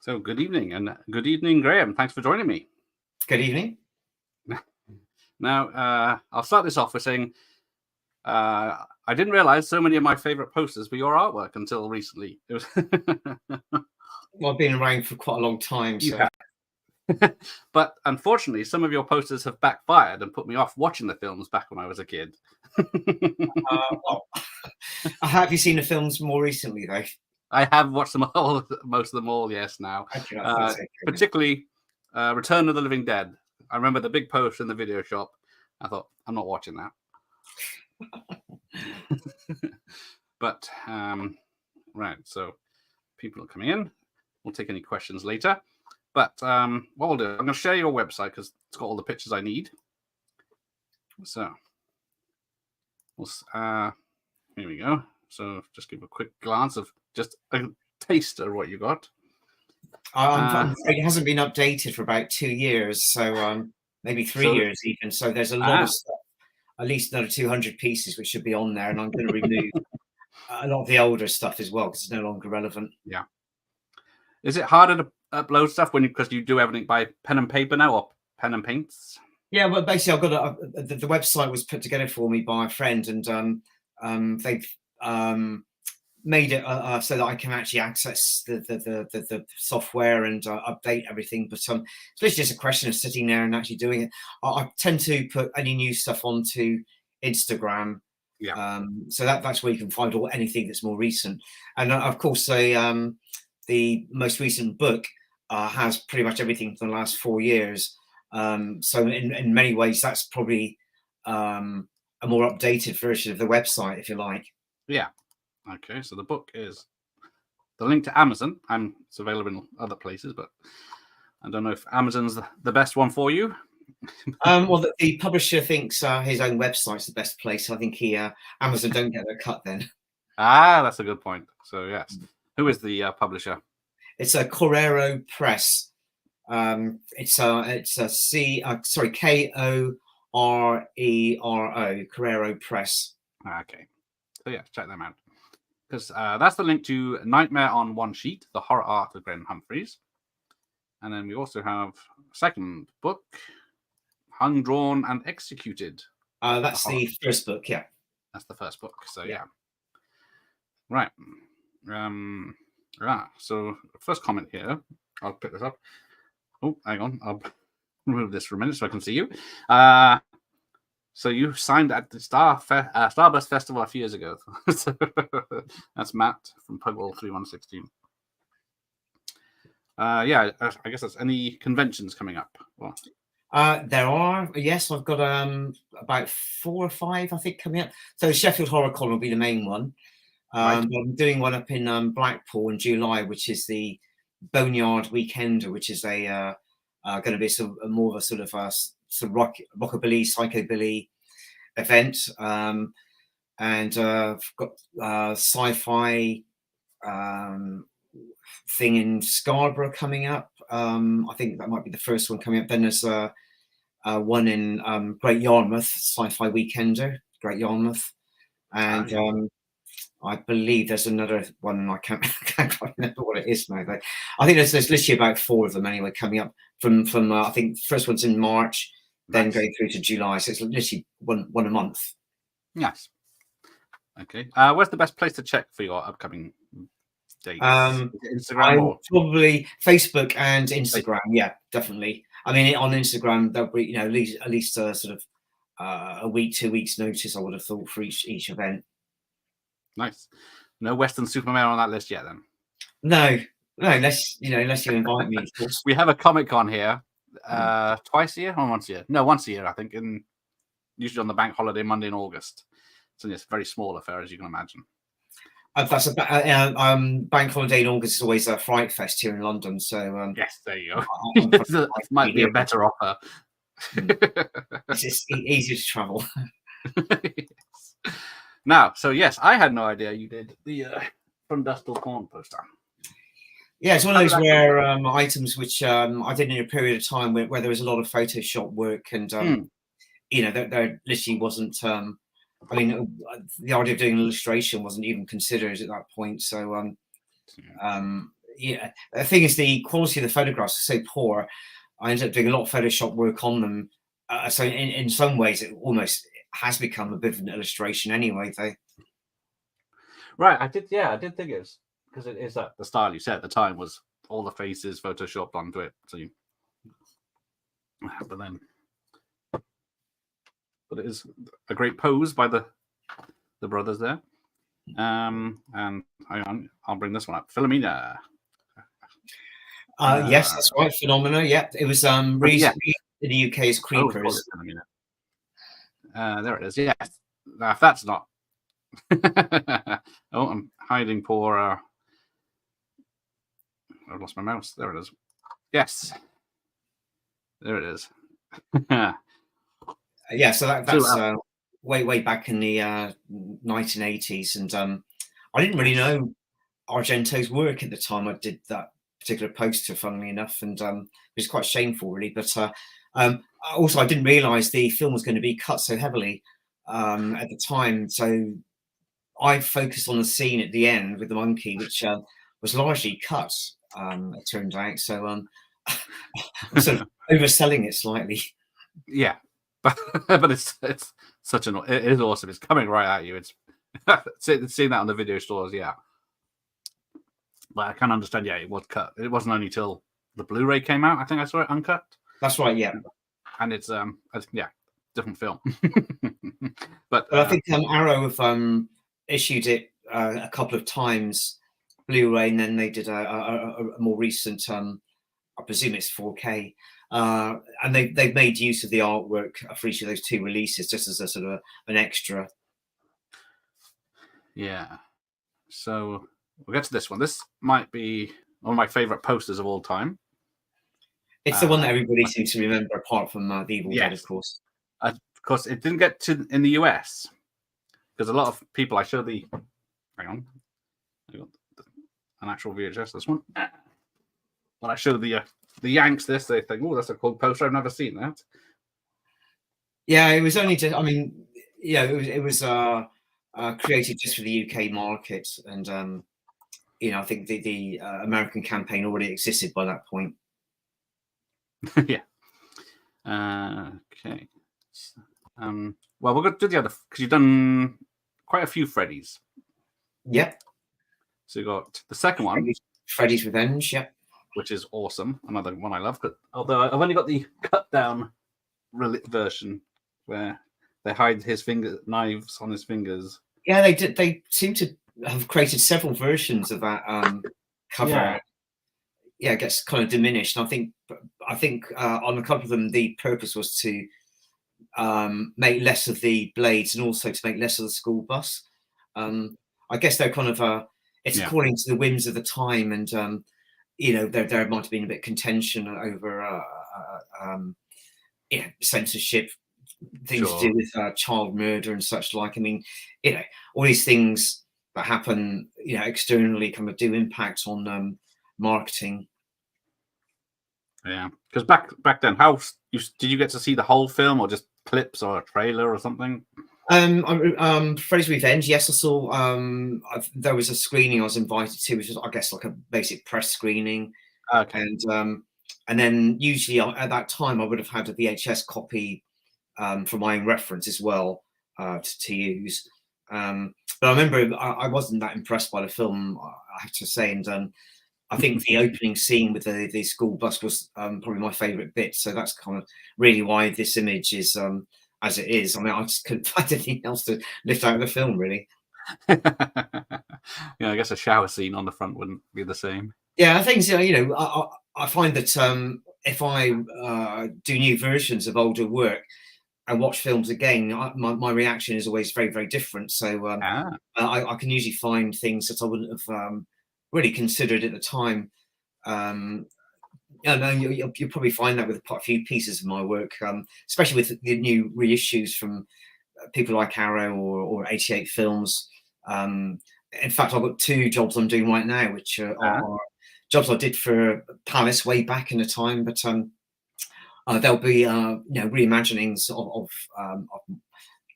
So good evening, and good evening, Graham. Thanks for joining me. Good evening. Now, I'll start this off with saying I didn't realize so many of my favorite posters were your artwork until recently. It was Well, I've been around for quite a long time, You so have. But unfortunately, some of your posters have backfired and put me off watching the films back when I was a kid. well, have you seen the films more recently, though? I have watched them all, most of them all, yes, now. Okay, that's okay. Particularly Return of the Living Dead. I remember the big poster in the video shop. I thought, I'm not watching that. But, right, so people are coming in. We'll take any questions later. But what we'll do, I'm going to share your website because it's got all the pictures I need. So, here we go. So just give a quick glance of just a taste of what you got. I'm afraid it hasn't been updated for about 2 years, so maybe 3 years even. So there's a lot of stuff, at least another 200 pieces which should be on there, and I'm going to remove a lot of the older stuff as well because it's no longer relevant. Yeah. Is it harder to upload stuff because you do everything by pen and paper now, or pen and paints? Yeah, well, basically, I've got the website was put together for me by a friend, and they've made it so that I can actually access the software and update everything. But it's literally just a question of sitting there and actually doing it. I tend to put any new stuff onto Instagram. Yeah. So that's where you can find anything that's more recent. And of course, the most recent book has pretty much everything from the last 4 years. So in many ways, that's probably a more updated version of the website, if you like. Yeah. Okay. So the book is the link to Amazon. It's available in other places, but I don't know if Amazon's the best one for you. Well, the publisher thinks his own website's the best place. I think Amazon don't get their cut then. That's a good point. So yes, who is the publisher? It's a Correro Press. It's a Korero, Correro Press. Okay. So yeah, check them out. Because that's the link to Nightmare on One Sheet, the horror art of Graham Humphreys. And then we also have a second book, Hung, Drawn, and Executed. That's the first book, yeah. That's the first book. So yeah. Right. So first comment here. I'll pick this up. Oh, hang on. I'll remove this for a minute so I can see you. So you signed at the Starburst Festival a few years ago. So that's Matt from Pugwall 3116. Yeah, I guess that's any conventions coming up. Well, there are, yes. I've got about 4 or 5, I think, coming up. So Sheffield Horror Con will be the main one. Right. I'm doing one up in Blackpool in July, which is the Boneyard Weekender, which is a going to be more of a sort of rockabilly, psychobilly event, and I've got sci-fi thing in Scarborough coming up. I think that might be the first one coming up. Then there's one in Great Yarmouth, Sci-Fi Weekender, Great Yarmouth, and I believe there's another one. I can't quite remember what it is now. But I think there's literally about 4 of them anyway coming up from I think the first one's in March, then going through to July. So it's literally one a month. Yes. Okay. Where's the best place to check for your upcoming dates? Instagram or probably Facebook and Instagram. Yeah, definitely. I mean, on Instagram there'll be at least sort of a week, 2 weeks notice. I would have thought for each event. Nice. No Western Superman on that list yet, then? No, unless you invite me. Of course. We have a Comic Con here twice a year or once a year? No, once a year, I think, usually on the bank holiday Monday in August. So it's a very small affair, as you can imagine. That's bank holiday in August is always a Fright Fest here in London. So yes, there you go. That might be a better offer. It's just easier to travel. Yes. Now, so yes, I had no idea you did the From Dusk Till Dawn poster. Yeah, it's one of those rare items which I did in a period of time where there was a lot of Photoshop work, and there literally wasn't. I mean, the idea of doing an illustration wasn't even considered at that point. So yeah, the thing is, the quality of the photographs is so poor. I ended up doing a lot of Photoshop work on them. So in some ways, it almost has become a bit of an illustration anyway. Though. Right, I did. Yeah, I did think it was because it is that the style you said at the time was all the faces photoshopped onto it. So, but then, but it is a great pose by the brothers there. And I'll bring this one up. Philomena. Yes, that's right. Phenomena. Yeah, it was recently in the UK as Creepers. There it is. Yes. Now, if that's not. Oh, I'm hiding poor. I've lost my mouse. There it is. Yes. There it is. Yeah, so that's way back in the 1980s, and I didn't really know Argento's work at the time I did that particular poster, funnily enough, and it was quite shameful, really. But also, I didn't realise the film was going to be cut so heavily at the time, so I focused on the scene at the end with the monkey, which was largely cut. It turned out, so I'm sort of overselling it slightly. Yeah, but it's such an it is awesome. It's coming right at you. It's seeing that on the video stores. Yeah, but I can understand. Yeah, it was cut. It wasn't only till the Blu-ray came out. I think I saw it uncut. That's right. Yeah, and it's yeah, different film. but I think Arrow have issued it a couple of times Blu-ray, and then they did a more recent. I presume it's 4K. And they've made use of the artwork for each of those two releases just as a sort of an extra. Yeah. So we'll get to this one. This might be one of my favorite posters of all time. It's the one that everybody seems to remember, apart from the Evil Dead, of course. Of course, it didn't get to in the US because a lot of people. I show the. Hang on. I got an actual VHS. This one. When I show the Yanks this, they think, "Oh, that's a cool poster. I've never seen that." Yeah, it was only just. I mean, yeah, it was created just for the UK market, and I think the American campaign already existed by that point. Yeah. Okay. Well, we're going to do the other because you've done quite a few Freddy's. Yep. So you got the second one, Freddy's Revenge. Yep. Which is awesome. Another one I love. But although I've only got the cut down version where they hide his knives on his fingers. Yeah, they did. They seem to have created several versions of that cover. Yeah, it gets kind of diminished. And I think on a couple of them, the purpose was to make less of the blades and also to make less of the school bus. I guess they're kind of it's according to the whims of the time, and there might have been a bit of contention over censorship, things to do with child murder and such like. I mean, all these things that happen, externally kind of do impact on marketing. Yeah, because back then, did you get to see the whole film or just clips or a trailer or something? Freddy's Revenge. Yes, I saw. There was a screening I was invited to, which was, I guess, like a basic press screening. Okay. And then usually at that time I would have had a VHS copy for my own reference as well to use. But I remember I wasn't that impressed by the film, I have to say, and I think the opening scene with the school bus was probably my favourite bit. So that's kind of really why this image is as it is. I mean, I just couldn't find anything else to lift out of the film, really. Yeah, I guess a shower scene on the front wouldn't be the same. Yeah, I think so. I find that if I do new versions of older work and watch films again, my reaction is always very, very different. So I can usually find things that I wouldn't have really considered at the time. You'll probably find that with quite a few pieces of my work, especially with the new reissues from people like Arrow or 88 Films. In fact, I've got two jobs I'm doing right now, which are jobs I did for Palace way back in the time, but there'll be reimaginings of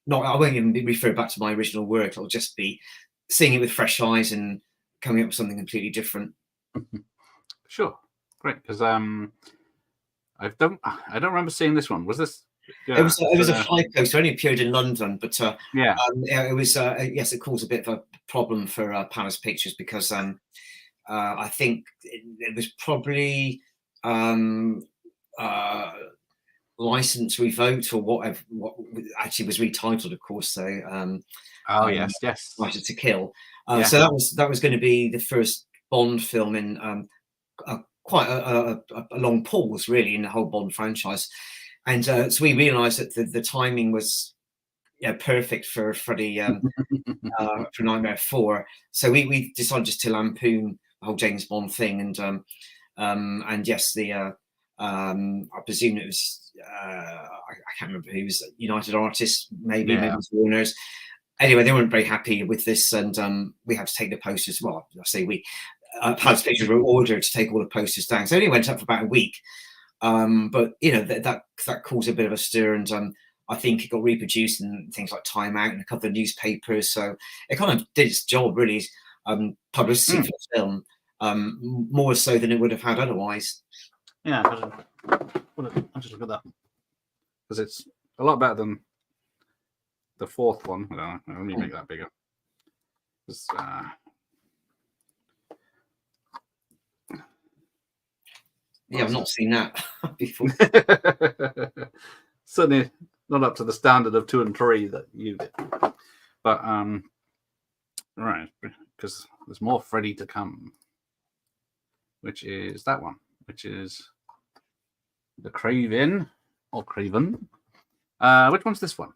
not. I won't even refer back to my original work. It'll just be seeing it with fresh eyes and coming up with something completely different. Sure, great. Because I don't remember seeing this one. Was this? Yeah, it was a fly poster. Only appeared in London, but yeah. It was yes, it caused a bit of a problem for Palace Pictures because I think it was probably license revoked or whatever. What actually was retitled, of course. So Yes. License to Kill. Yeah. So that was going to be the first Bond film in quite a long pause, really, in the whole Bond franchise. And so we realised that the timing was perfect for Freddie for Nightmare 4. So we decided just to lampoon the whole James Bond thing, and yes, I presume it was I can't remember who was United Artists, maybe it was Warner's. Anyway, they weren't very happy with this, and we had to take the posters. Well, I say we. Palace Pictures were ordered to take all the posters down, so it only went up for about a week. But that caused a bit of a stir, and I think it got reproduced in things like Time Out and a couple of newspapers. So it kind of did its job, really, publicity for the film, more so than it would have had otherwise. Yeah, I'll just look at that because it's a lot better than the fourth one. Let me make that bigger. Yeah, I've not seen that before. Certainly not up to the standard of 2 and 3 that you did. But right, because there's more Freddy to come, which is that one, which is the Craven or Craven. Which one's this one?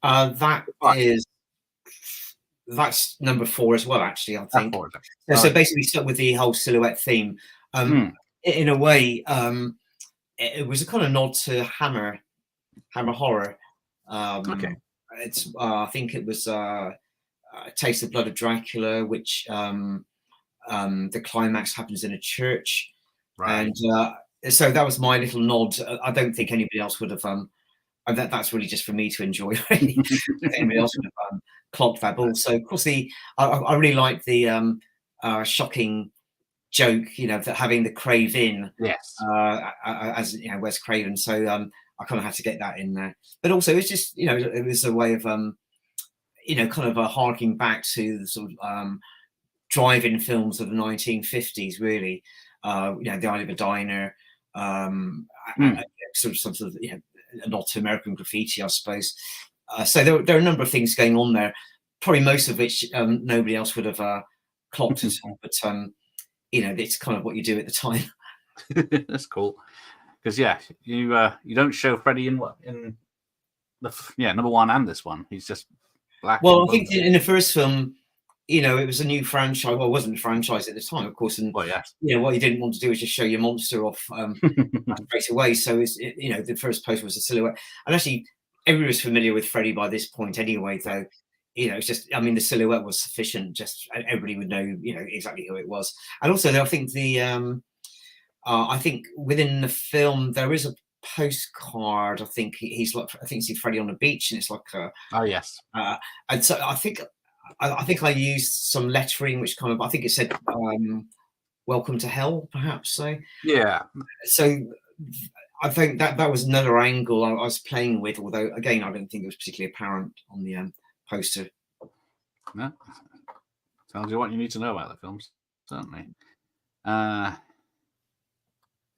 That's number 4 as well, actually, I think. 4, so basically stuck with the whole silhouette theme. In a way, it was a kind of nod to Hammer horror. It's I think it was Taste of Blood of Dracula, which the climax happens in a church, and so that was my little nod. I don't think anybody else would have. That's really just for me to enjoy. Really, anybody else would have clocked that. But also, of course, I really like the shocking joke, that having the Craven, as Wes Craven. So I kind of had to get that in there. But also, it's just it was a way of kind of harking back to the sort of drive-in films of the 1950s, really. The idea of a diner, sort of not American Graffiti, I suppose. So there are a number of things going on there, probably most of which nobody else would have clocked at all. But it's kind of what you do at the time. That's cool, because you don't show Freddy in the number 1 and this one. He's just black. Well, I think in the first film, it was a new franchise. Well, it wasn't a franchise at the time, of course. And what you didn't want to do was just show your monster off straight away. So the first poster was a silhouette, and actually everybody was familiar with Freddy by this point anyway. Though it's just, the silhouette was sufficient. Just everybody would know, exactly who it was. And also, I think I think within the film there is a postcard. I think he's like, I think it's Freddy on the beach, and it's like and so I think I used some lettering which kind of, I think it said "Welcome to Hell," perhaps. So so I think that was another angle I was playing with, although again I don't think it was particularly apparent on the poster. No, tells you what you need to know about the films, certainly.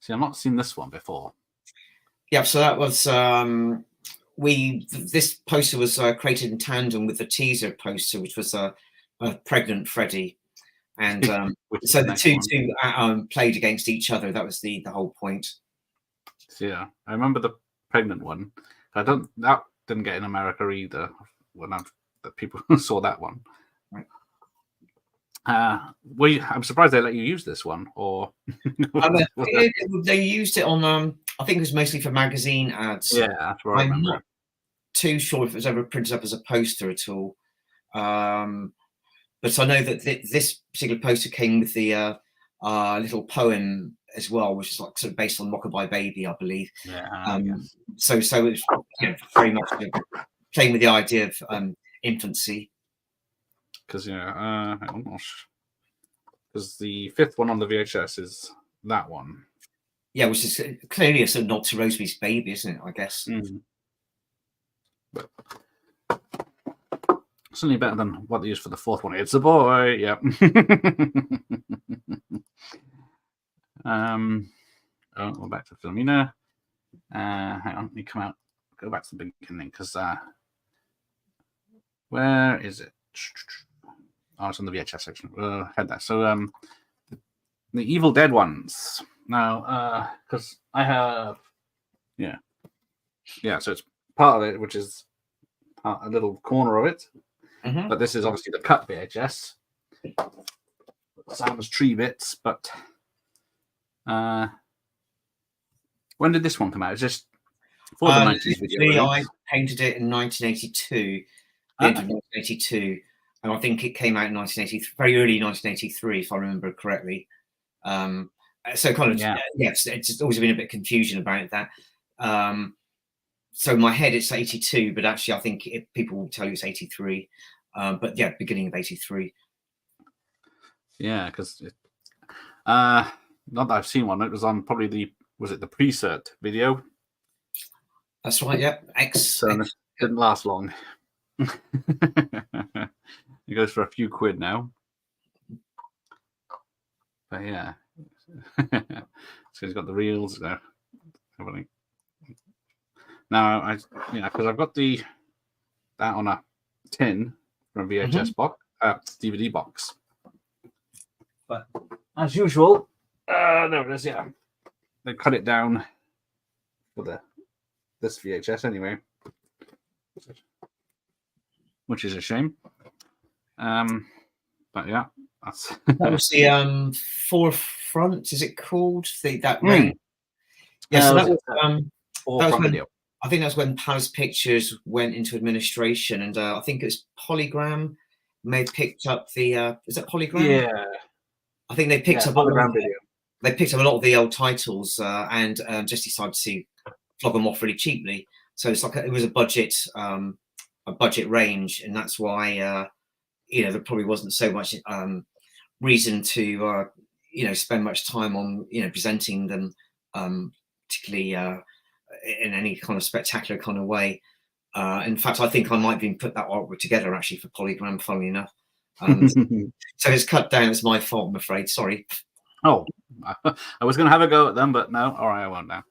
See, I've not seen this one before. Yeah, so that was this poster was created in tandem with the teaser poster, which was a pregnant Freddy, and so the two played against each other. That was the whole point. Yeah, I remember the pregnant one. That didn't get in America either when people saw that one. Right. I'm surprised they let you use this one, or they used it on. I think it was mostly for magazine ads. Yeah, that's what I remember. I'm not too sure if it was ever printed up as a poster at all. But I know that this particular poster came with the little poem as well, which is like sort of based on Rockabye Baby, I believe. So it's very much playing with the idea of infancy. Because because the 5th one on the VHS is that one. Yeah, which is clearly a sort of nod to Rosemary's Baby, isn't it? I guess. But certainly better than what they used for the 4th one. It's a boy. Yeah. We're back to Philomena. Hang on, let me come out. Go back to the beginning because where is it? Oh, it's on the VHS section. Had that. So the Evil Dead ones. Now, because I have, yeah. So it's part of it, which is a little corner of it. But this is obviously the cut VHS. Sam's tree bits, but when did this one come out? It's just for the 90s video. I painted it in 1982, the end of 1982, and I think it came out in 1983, very early 1983, if I remember correctly. So kind of, yes, it's just always been a bit of confusion about that. So in my head it's 82, but actually I think people will tell you it's 83. But yeah, beginning of 83. Yeah, because not that I've seen one. It was on probably the pre-cert video. That's right. Yep. So it didn't last long. It goes for a few quid now. But yeah, so he's got the reels there. Now because I've got that on a tin from VHS box, DVD box. But as usual, there it is. Yeah, they cut it down for this VHS anyway, which is a shame. But yeah, that was the forefront. Is it called that ring? Yeah, so that was when, video. I think that's when Palace Pictures went into administration, and I think it was Polygram may have picked up the. Is that Polygram? Yeah, I think they picked up Polygram video. They picked up a lot of the old titles and just decided to flog them off really cheaply. So it's like it was a budget range, and that's why there probably wasn't so much reason to spend much time on presenting them particularly in any kind of spectacular kind of way. In fact, I think I might have even put that artwork together actually for Polygram, funnily enough. So it's cut down. It's my fault, I'm afraid. Sorry. Oh, I was going to have a go at them, but no. All right, I won't now.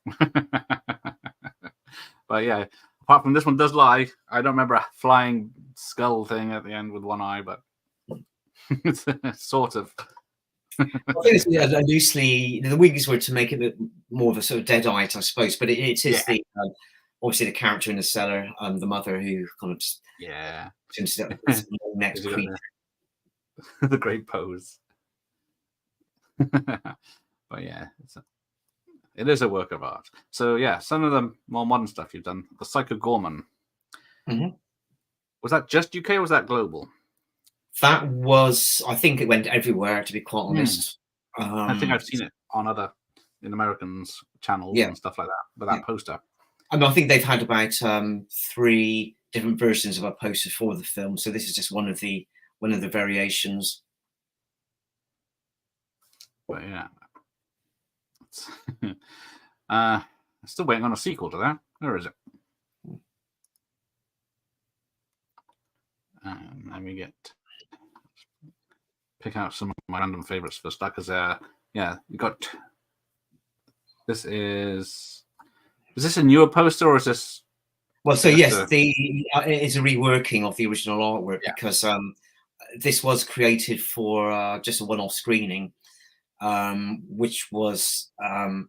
But yeah, apart from this one does lie. I don't remember a flying skull thing at the end with one eye, but it's sort of. I think it's loosely. The Wiggins were to make it more of a sort of dead-eyed, I suppose. But it is the obviously the character in the cellar, the mother who kind of just into that next creature. The great pose. But yeah, it is a work of art. So yeah, some of the more modern stuff you've done. The Psycho Gorman. Was that just UK or was that global? That was, I think it went everywhere, to be quite honest. I think I've seen it on in Americans channels and stuff like that. But that poster. I mean, I think they've had about 3 different versions of a poster for the film. So this is just one of the variations. But yeah, I'm still waiting on a sequel to that. Where is it? Let me pick out some of my random favorites for stuff. Because you got this. Is this a newer poster or is this? Well, so yes, it is a reworking of the original artwork because this was created for just a one-off screening. Which was, I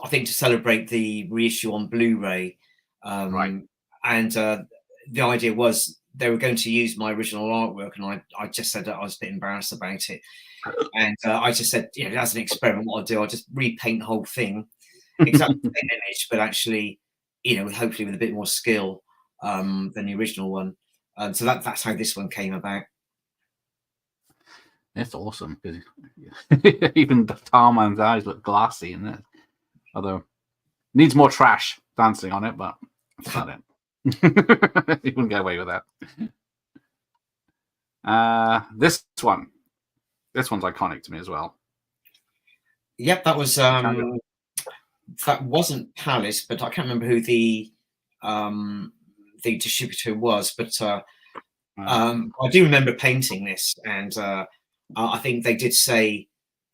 think, to celebrate the reissue on Blu-ray. Right. And the idea was they were going to use my original artwork, and I just said that I was a bit embarrassed about it. And I just said, as an experiment, what I'll do, I'll just repaint the whole thing, exactly the same image, but actually, hopefully with a bit more skill than the original one. So that's how this one came about. It's awesome because even the Tarman's eyes look glassy in it. Although needs more trash dancing on it, but that's not it. You wouldn't get away with that. This one, This one's iconic to me as well. Yep, that was that wasn't Palace, but I can't remember who the distributor was. But I do remember painting this, and I think they did say,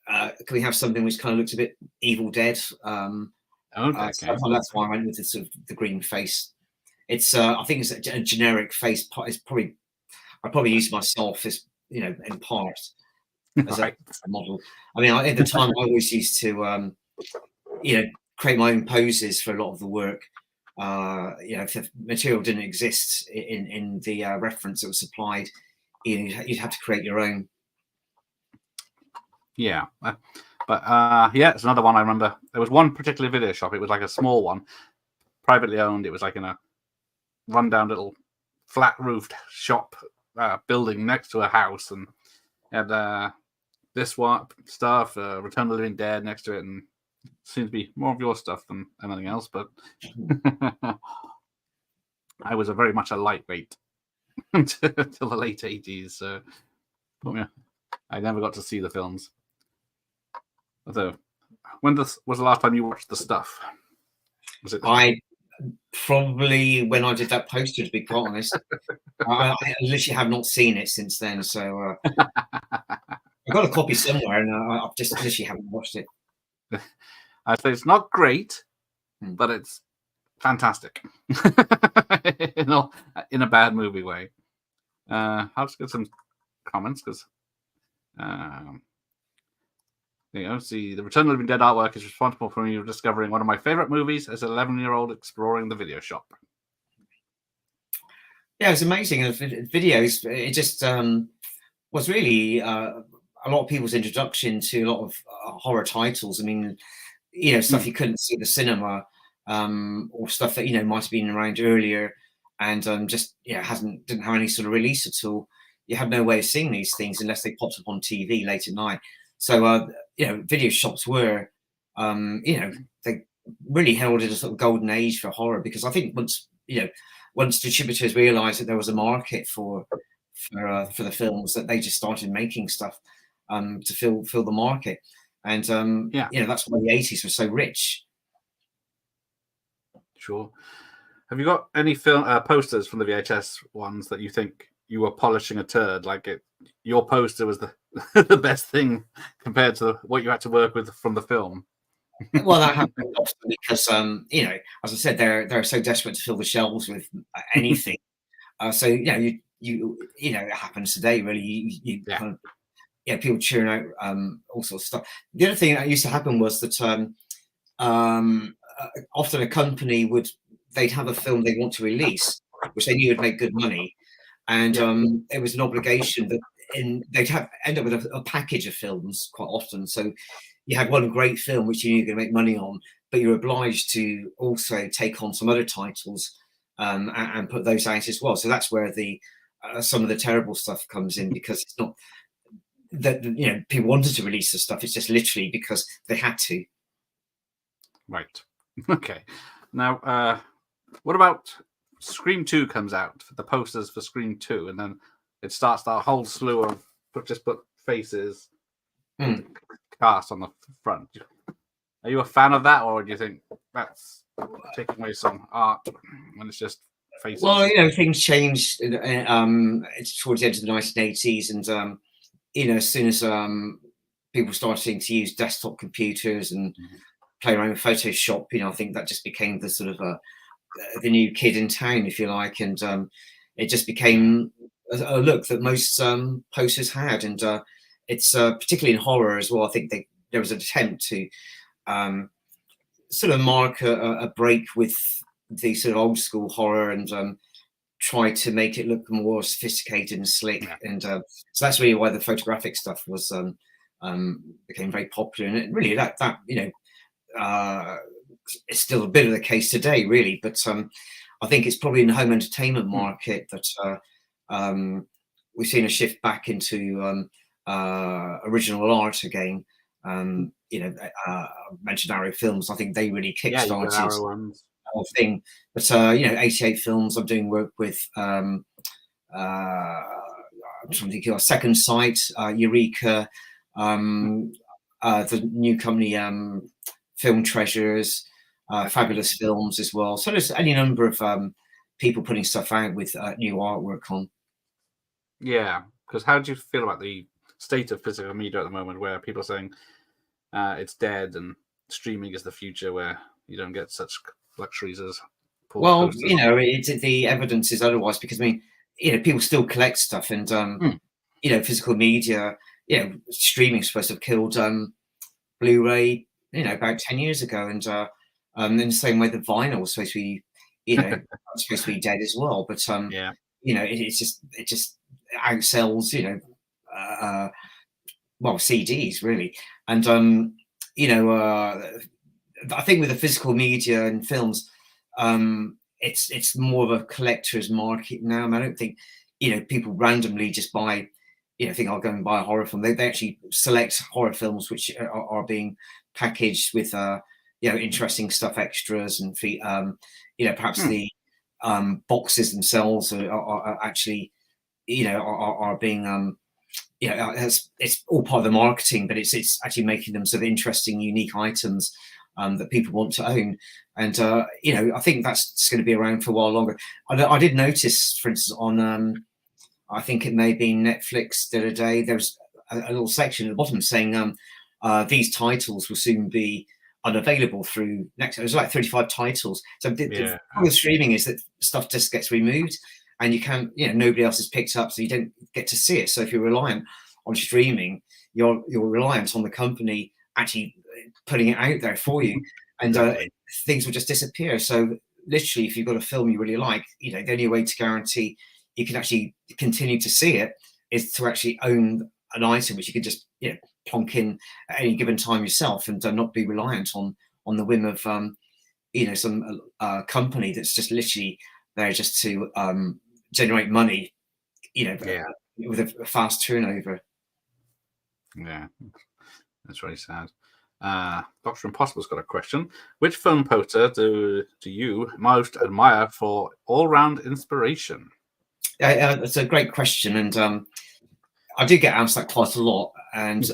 "Can we have something which kind of looks a bit Evil Dead?" Okay. So that's why I went with the sort of the green face. It's I think it's a generic face. It's probably I probably use myself as in part as Right. a model. I mean, at the time I always used to create my own poses for a lot of the work. If the material didn't exist in the reference that was supplied, you'd have to create your own. Yeah, but yeah, it's another one I remember. There was one particular video shop. It was like a small one, privately owned. It was like in a rundown little flat roofed shop building next to a house, and had this one stuff, Return of the Living Dead next to it, and it seems to be more of your stuff than anything else. But I was very much a lightweight until the late 80s. So I never got to see the films. Although, when was the last time you watched the stuff? Was it? I probably when I did that poster, to be quite honest. I literally have not seen it since then. So I've got a copy somewhere, and I've just literally haven't watched it. I'd say it's not great, but it's fantastic in a bad movie way. I'll just get some comments because see, the Return of the Living Dead artwork is responsible for me discovering one of my favorite movies as an 11-year-old exploring the video shop. Yeah, it was amazing. Videos, it just was really a lot of people's introduction to a lot of horror titles. I mean, stuff you couldn't see at the cinema, or stuff that might have been around earlier, and didn't have any sort of release at all. You had no way of seeing these things unless they popped up on TV late at night. So video shops were, they really heralded a sort of golden age for horror, because I think once distributors realised that there was a market for the films, that they just started making stuff to fill the market, and that's why the 80s were so rich. Sure. Have you got any film posters from the VHS ones that you think you were polishing a turd? Like your poster was the the best thing compared to what you had to work with from the film. Well, that happens often because as I said, they're so desperate to fill the shelves with anything. So it happens today. Really, people cheering out all sorts of stuff. The other thing that used to happen was that often a company they'd have a film they want to release, which they knew would make good money, and it was an obligation that they'd end up with a package of films quite often. So you had one great film which you knew you were going to make money on, but you're obliged to also take on some other titles and put those out as well. So that's where some of the terrible stuff comes in, because it's not that people wanted to release the stuff. It's just literally because they had to. Right. Okay. Now, what about Scream 2 comes out, the posters for Scream 2, and then it starts that whole slew of put faces cast on the front. Are you a fan of that, or do you think that's taking away some art when it's just faces? Well, things changed towards the end of the 1980s, and as soon as people started to use desktop computers and play around with Photoshop, I think that just became the sort of the new kid in town, if you like, and it just became a look that most posters had, and it's particularly in horror as well. I think there was an attempt to sort of mark a break with the sort of old school horror, and try to make it look more sophisticated and slick, and so that's really why the photographic stuff was became very popular, and it really that it's still a bit of the case today, really. But I think it's probably in the home entertainment market that we've seen a shift back into original art again. I mentioned Arrow Films. I think they really kickstarted the whole thing. But 88 Films. I'm doing work with I'm trying to think of Second Sight, Eureka, the new company, Film Treasures, Fabulous Films as well. So there's any number of people putting stuff out with new artwork on. Yeah, because how do you feel about the state of physical media at the moment, where people are saying it's dead and streaming is the future, where you don't get such luxuries as Well, posters? the evidence is otherwise, because I mean, people still collect stuff, and Hmm. physical media, streaming supposed to have killed Blu-ray, about 10 years ago, and in the same way that vinyl was supposed to be, supposed to be dead as well. But Yeah, it just outsells, well, CDs really, and I think with the physical media and films, it's more of a collector's market now. I don't think people randomly just buy, think I'll go and buy a horror film. They actually select horror films which are being packaged with interesting stuff, extras, and perhaps the boxes themselves are actually are being it's all part of the marketing, but it's actually making them sort of interesting, unique items that people want to own. And I think that's going to be around for a while longer. I did notice, for instance, on I think it may have been Netflix the other day, there was a little section at the bottom saying these titles will soon be unavailable through next. It was like 35 titles. So the yeah, problem with streaming is that stuff just gets removed, and you can't, nobody else has picked up, so you don't get to see it. So if you're reliant on streaming, you're reliant on the company actually putting it out there for you, and exactly. things will just disappear. So literally, if you've got a film you really like, the only way to guarantee you can actually continue to see it is to actually own an item which you can just plonk in at any given time yourself, and not be reliant on the whim of some company that's just literally there just to generate money, Yeah, with a fast turnover. yeah, that's very sad. Doctor Impossible's got a question. Which film poster do you most admire for all-round inspiration? It's a great question, and I do get asked that quite a lot. And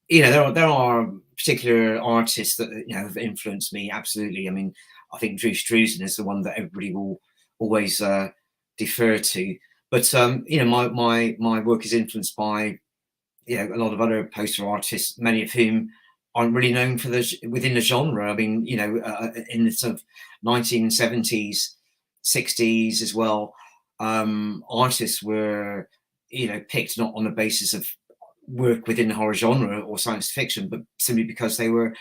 there are particular artists that have influenced me. Absolutely. I mean, I think Drew Struzan is the one that everybody will always defer to. But my work is influenced by a lot of other poster artists, many of whom aren't really known for within the genre. I mean, in the sort of 1970s, 60s as well, artists were picked not on the basis of work within the horror genre or science fiction, but simply because they were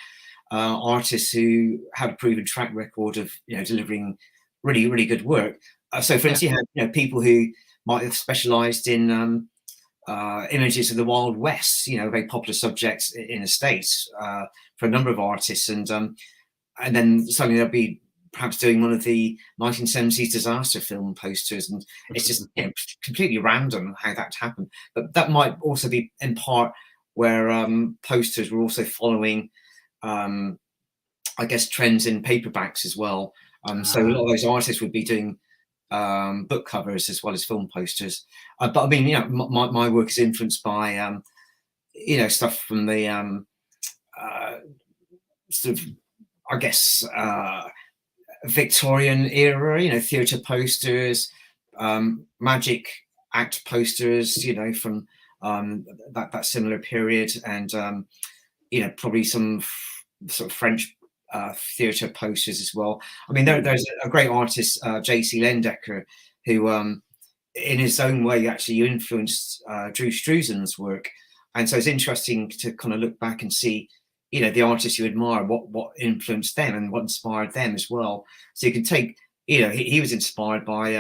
artists who had a proven track record of delivering really, really good work. So, for instance, you had people who might have specialised in images of the Wild West, a very popular subject in the States for a number of artists, and then suddenly they'll be perhaps doing one of the 1970s disaster film posters, and it's just completely random how that happened. But that might also be in part where posters were also following, I guess, trends in paperbacks as well. So a lot of those artists would be doing book covers as well as film posters. But I mean, my work is influenced by stuff from the sort of, I guess, Victorian era, theatre posters, magic act posters, from that similar period, and probably some sort of French theatre posters as well. I mean, there's a great artist, J.C. Lendecker, who, in his own way, actually influenced Drew Struzan's work. And so it's interesting to kind of look back and see, the artists you admire, what influenced them and what inspired them as well. So you can take, he was inspired by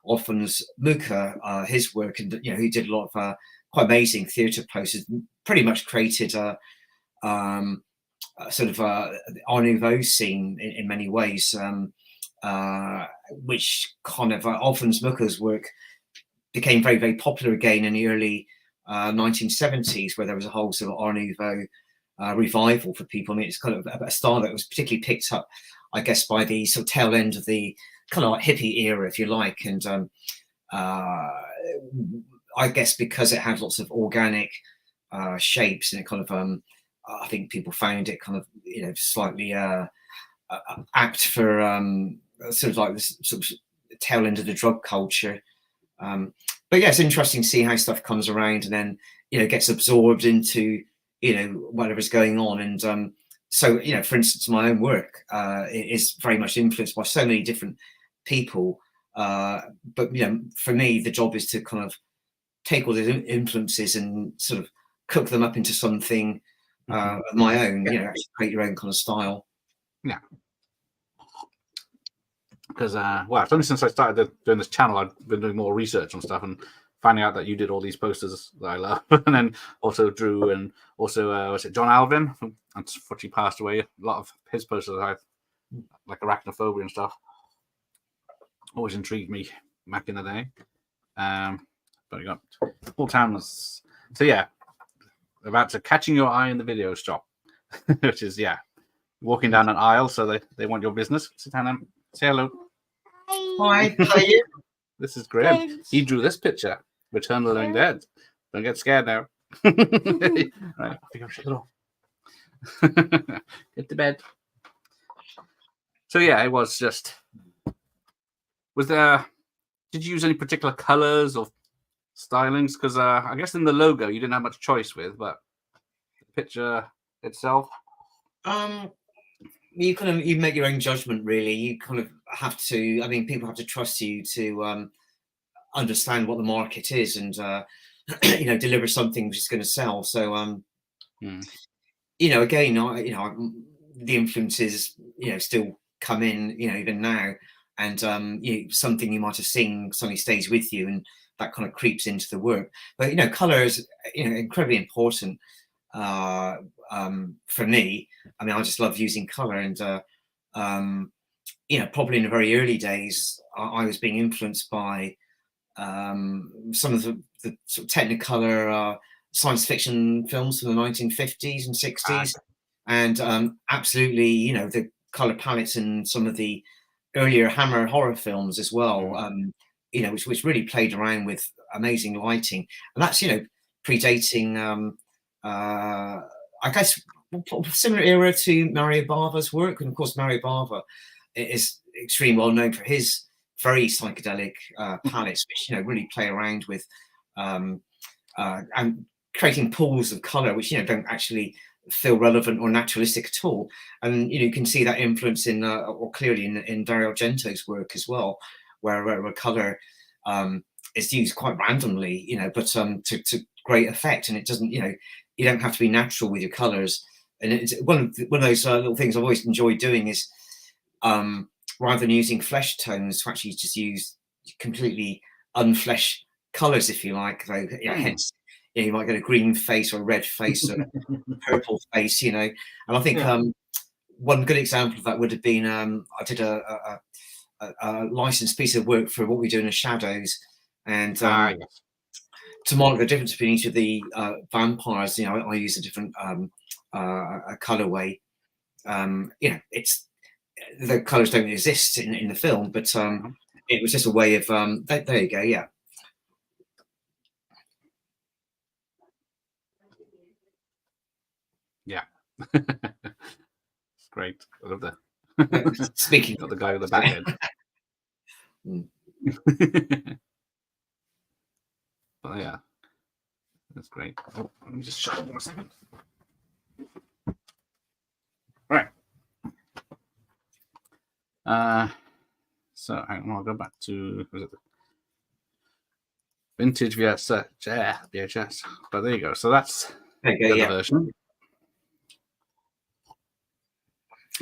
Alphonse Mucha, his work, and he did a lot of quite amazing theatre posters. Pretty much created sort of Art Nouveau scene in many ways, which kind of Alphonse Mucha's work became very, very popular again in the early 1970s, where there was a whole sort of Art Nouveau revival for people. I mean, it's kind of a style that was particularly picked up, I guess, by the sort of tail end of the kind of like hippie era, if you like, and I guess because it had lots of organic shapes, and it kind of I think people found it kind of slightly apt for sort of like this sort of tail end of the drug culture. But yeah, it's interesting to see how stuff comes around and then gets absorbed into whatever's going on. And so for instance, my own work is very much influenced by so many different people. But for me, the job is to kind of take all those influences and sort of cook them up into something of my own. Actually create your own kind of style. Yeah. Because well, it's only since I started doing this channel I've been doing more research on stuff and finding out that you did all these posters that I love, and then also drew, and also was it John Alvin? Unfortunately passed away. A lot of his posters I like arachnophobia and stuff always intrigued me back in the day. But you got all times. So yeah, about to catching your eye in the video shop, which is walking down an aisle, so they want your business. Sit down and say hello. Hi, how are you? This is Graham. He drew this picture, Return of the Living Dead. Don't get scared now. Right, I think I'll shut the door. Get to bed. So yeah, it was just. Was there? Did you use any particular colors or stylings? Because I guess in the logo you didn't have much choice with, but the picture itself. You make your own judgment, really. You kind of have to. I mean, people have to trust you to understand what the market is and deliver something which is going to sell. So again, the influences still come in, even now, and something you might have seen suddenly stays with you, and that kind of creeps into the work. But color is incredibly important for me. I mean, I just love using color, and probably in the very early days, I was being influenced by some of the sort of Technicolor science fiction films from the 1950s and 60s, and absolutely, the color palettes in some of the earlier Hammer horror films as well. Which really played around with amazing lighting, and that's predating. I guess similar era to Mario Bava's work, and of course Mario Bava is extremely well known for his very psychedelic palettes, which really play around with and creating pools of color which don't actually feel relevant or naturalistic at all. And you can see that influence in or clearly in Dario Argento's work as well, where color is used quite randomly, but to great effect, and it doesn't you don't have to be natural with your colors. And it's one of those little things I've always enjoyed doing is rather than using flesh tones, to actually just use completely unflesh colors, if you like. Though hence you might get a green face or a red face or a purple face, and I think one good example of that would have been I did a licensed piece of work for What We Do in the Shadows, and to mark the difference between each of the vampires, I use a different colorway. It's the colors don't exist in the film, but it was just a way of there you go, yeah. It's great. I love that. Speaking got the guy with the back head. But yeah, that's great. Oh, let me just shut up 1 second. Right. So I'll go back to vintage VHS. But there you go. So that's the version.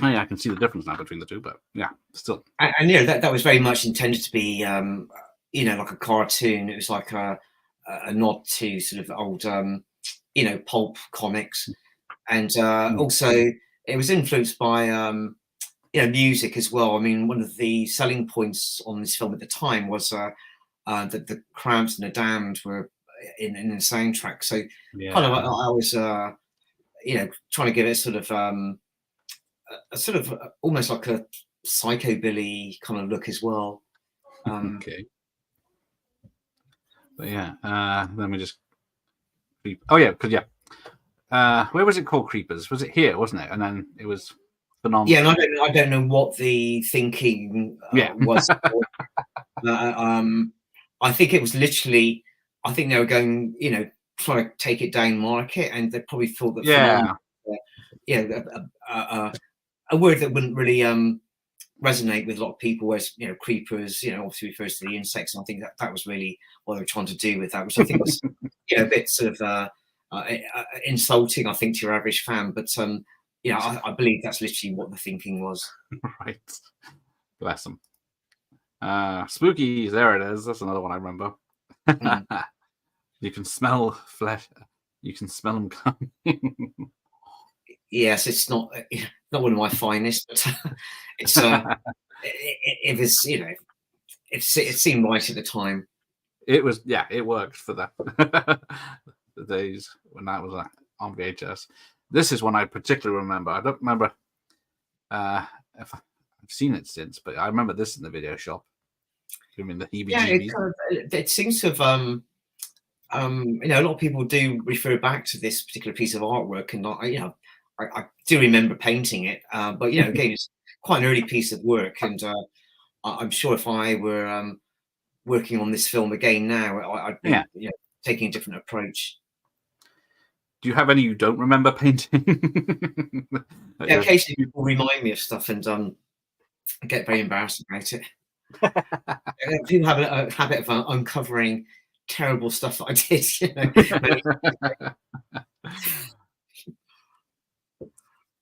Oh yeah, I can see the difference now between the two, but yeah, still. And that was very much intended to be like a cartoon. It was like a nod to sort of old pulp comics, and also it was influenced by music as well. I mean, one of the selling points on this film at the time was that the Cramps and the Damned were in the soundtrack. So kind of I was trying to give it sort of almost like a psychobilly kind of look as well. Okay. But yeah, let me just. Oh yeah, because Where was it called? Creepers? Was it here? Wasn't it? And then it was phenomenal. Yeah, and I don't know what the thinking was. I think it was literally. I think they were going, trying to take it down market, and they probably thought that phenomenal, a word that wouldn't really resonate with a lot of people. Whereas creepers, obviously refers to the insects, and I think that was really what they were trying to do with that, which I think was a bit sort of insulting, I think, to your average fan. But I believe that's literally what the thinking was. Right. Bless them. Spookies, there it is. That's another one I remember. You can smell flesh. You can smell them coming. Yes, it's not one of my finest, but it's it was it seemed right at the time. It was, yeah, it worked for the days when that was on VHS. This is one I particularly remember. I don't remember if I've seen it since, but I remember this in the video shop. I mean, the heebie-jeebies. Yeah, it seems to have. A lot of people do refer back to this particular piece of artwork, and I do remember painting it. But again, it's quite an early piece of work, and I'm sure if I were working on this film again now, I'd be taking a different approach. Do you have any you don't remember painting? Yeah, occasionally people remind me of stuff, and I get very embarrassed about it. People have a habit of uncovering terrible stuff that I did.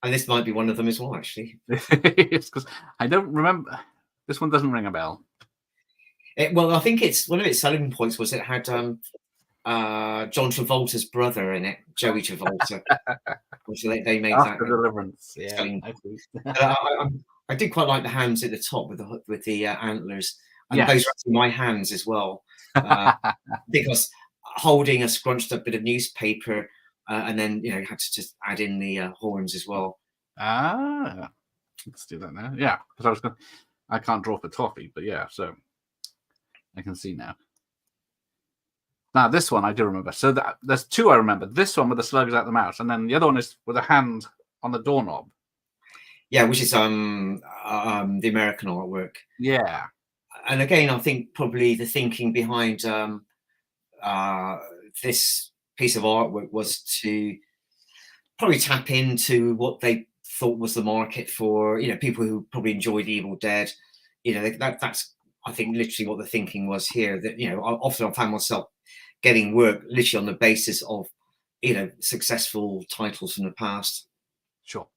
And this might be one of them as well, actually. It's because I don't remember. This one doesn't ring a bell. Well, I think it's one of its selling points was it had John Travolta's brother in it, Joey Travolta. Which they made After that Deliverance. Yeah, I did quite like the hands at the top with the antlers, and those are actually my hands as well, because holding a scrunched up bit of newspaper, and then had to just add in the horns as well. Let's do that now. Yeah, because I can't draw for toffee, but yeah, so I can see now. Now this one I do remember. So there's two I remember. This one with the slugs out the mouth, and then the other one is with a hand on the doorknob. Yeah, which is the American artwork. Yeah, and again, I think probably the thinking behind this piece of artwork was to probably tap into what they thought was the market for people who probably enjoyed Evil Dead. That's I think literally what the thinking was here. That often I found myself getting work literally on the basis of successful titles from the past. Sure.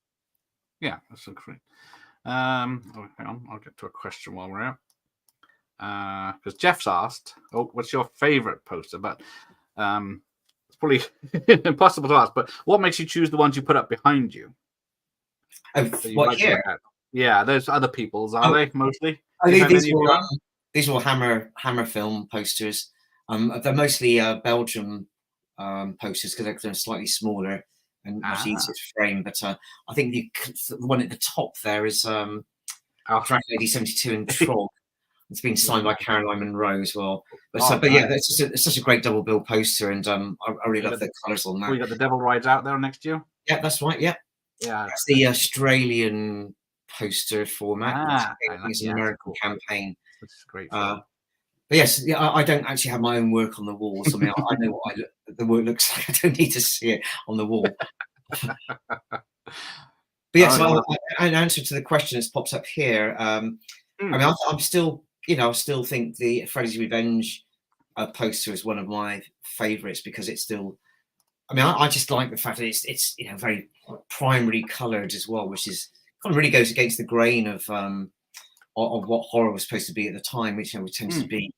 Yeah, that's great. Hang on, I'll get to a question while we're out. Because Jeff's asked, what's your favorite poster? But it's probably impossible to ask. But what makes you choose the ones you put up behind you? What here? Yeah, there's other people's, are they mostly? These were Hammer film posters. They're mostly Belgium posters because they're slightly smaller and much easier to frame. But I think the one at the top there is Dragon Lady 72 in Trog. It's been signed by Caroline Munro as well. But yeah, it's such a great double bill poster, and I really love the colours on that. We got the Devil Rides Out there next year. Yeah, that's right. Yeah, that's the Australian poster format. It's an American campaign. That's great. But yes, I don't actually have my own work on the walls. I mean, I know what the work looks like. I don't need to see it on the wall. But yes, in answer to the question that's popped up here, I mean, I'm still, I still think the Freddy's Revenge poster is one of my favourites because it's still. I mean, I just like the fact that it's very primarily coloured as well, which is kind of really goes against the grain of what horror was supposed to be at the time, which tends to be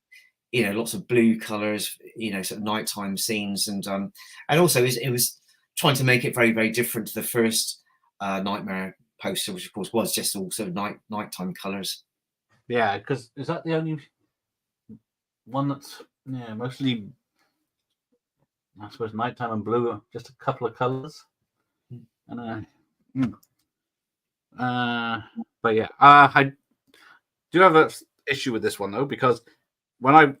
lots of blue colours, sort of nighttime scenes, and also it was trying to make it very, very different to the first Nightmare poster, which of course was just all sort of nighttime colours. Yeah, because is that the only one that's mostly, I suppose, nighttime and blue, just a couple of colours. And but yeah, I do have an issue with this one though, because when I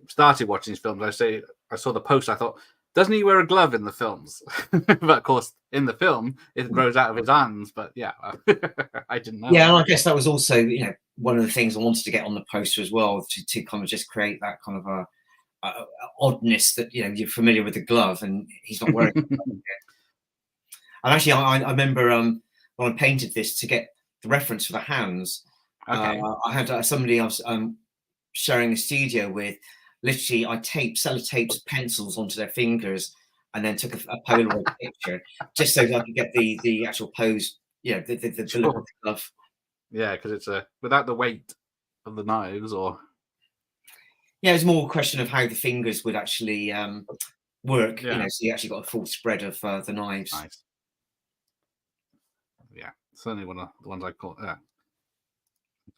started watching these films, I saw the post, I thought Doesn't he wear a glove in the films? But of course, in the film, it grows out of his hands. But yeah, I didn't know. Yeah, and I guess that was also, one of the things I wanted to get on the poster as well, to kind of just create that kind of a oddness that you're familiar with the glove, and he's not wearing. And actually, I remember when I painted this, to get the reference for the hands. Okay. I had somebody I was sharing a studio with. Literally, I sellotaped pencils onto their fingers, and then took a Polaroid picture just so that I could get the actual pose. The look of the glove. Yeah, because it's without the weight of the knives, or yeah, it's more a question of how the fingers would actually work. Yeah. So you actually got a full spread of the knives. Nice. Yeah, certainly one of the ones I call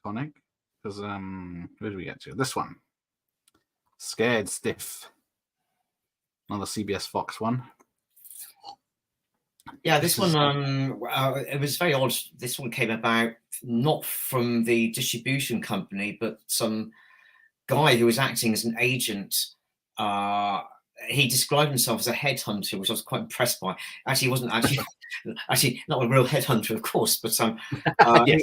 iconic. Because where do we get to? This one, Scared Stiff. Another CBS Fox one. Yeah, this one, it was very odd. This one came about not from the distribution company, but some guy who was acting as an agent. He described himself as a headhunter, which I was quite impressed by. Actually, he wasn't actually not a real headhunter, of course, but Yes.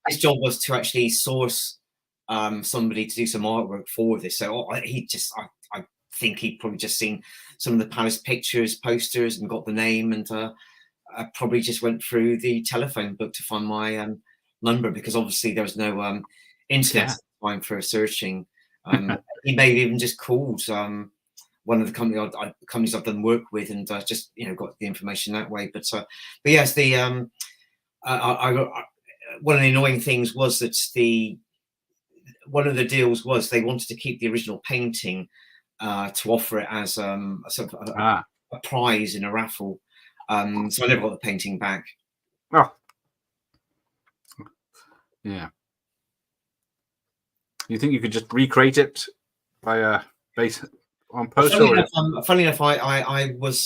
his job was to actually source somebody to do some artwork for this. So I think he'd probably just seen some of the palace pictures, posters, and got the name, and I probably just went through the telephone book to find my number, because obviously there was no internet at the time for searching. He may have even just called one of the companies I've done work with, and just got the information that way. But yes, the one of the annoying things was that one of the deals was they wanted to keep the original painting to offer it as a sort of a prize in a raffle. So I never got the painting back. Oh, yeah. You think you could just recreate it by base on poster? Funny enough, I was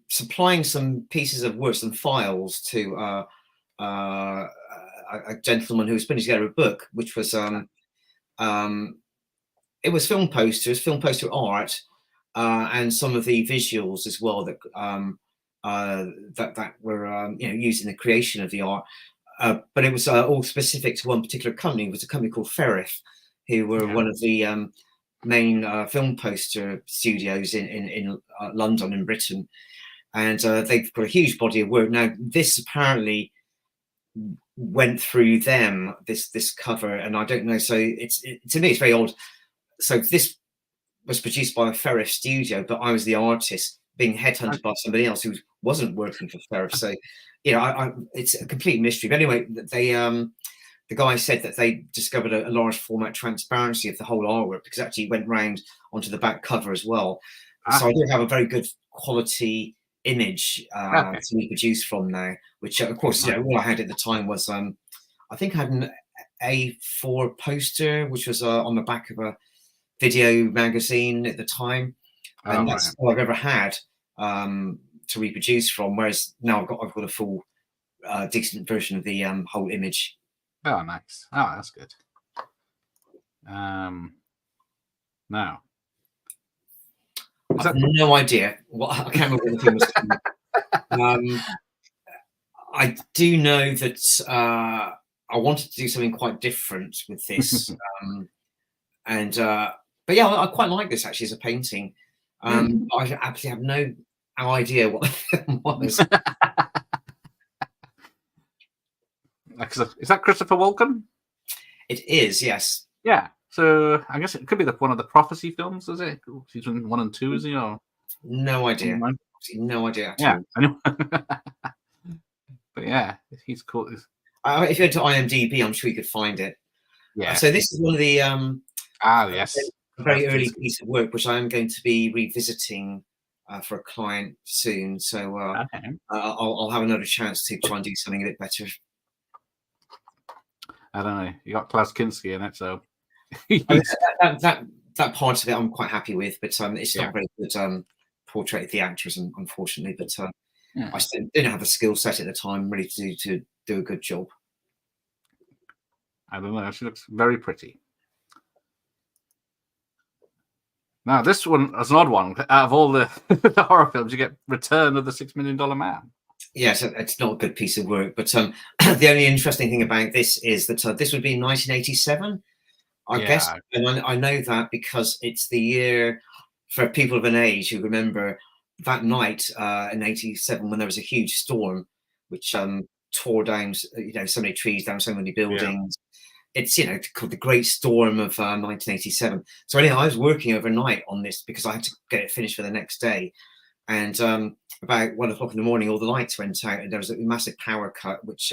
supplying some pieces of work, some files, to a gentleman who was putting together a book, which was it was film poster art, and some of the visuals as well that that were used in the creation of the art. But it was all specific to one particular company. It was a company called Ferrith, who were one of the main film poster studios in London, in Britain, and they've got a huge body of work. Now, this apparently went through them, this cover, and I don't know. So to me, it's very odd. So this was produced by a Ferrith studio, but I was the artist being headhunted by somebody else who wasn't working for Ferrith. So, it's a complete mystery. But anyway, the guy said that they discovered a large format transparency of the whole artwork, because it actually went round onto the back cover as well. So I do have a very good quality image to reproduce from now, which of course, all I had at the time was I think I had an A4 poster, which was on the back of a video magazine at the time, and that's all I've ever had to reproduce from. Whereas now I've got a full decent version of the whole image. Oh, nice. Oh, that's good. Now, I have no idea what, I can't remember what the thing was. I do know that I wanted to do something quite different with this, but yeah, I quite like this actually as a painting. I absolutely have no idea what the film was. Is that Christopher Walken? It is, yes. Yeah. So I guess it could be one of the prophecy films, is it? Season 1 and 2, is he? Or no idea. No idea at all. I know. But yeah, he's cool. If you go to IMDb, I'm sure you could find it. Yeah. So this is one of the yes, a very early piece of work, which I am going to be revisiting for a client soon. So I'll have another chance to try and do something a bit better. I don't know. You got Klaus Kinski in it, so that part of it I'm quite happy with, but it's not a very good portrait of the actors, unfortunately. But I still didn't have the skill set at the time really to do a good job. I don't know. She looks very pretty. Now, this one is an odd one. Out of all the, the horror films, you get Return of the $6 Million Man. Yes, it's not a good piece of work, but the only interesting thing about this is that this would be 1987, I guess, Yeah, and I know that because it's the year for people of an age who remember that night in '87 when there was a huge storm which tore down, so many trees, down so many buildings. It's called the Great Storm of 1987. So anyway, I was working overnight on this because I had to get it finished for the next day. And about 1 o'clock in the morning, all the lights went out, and there was a massive power cut, which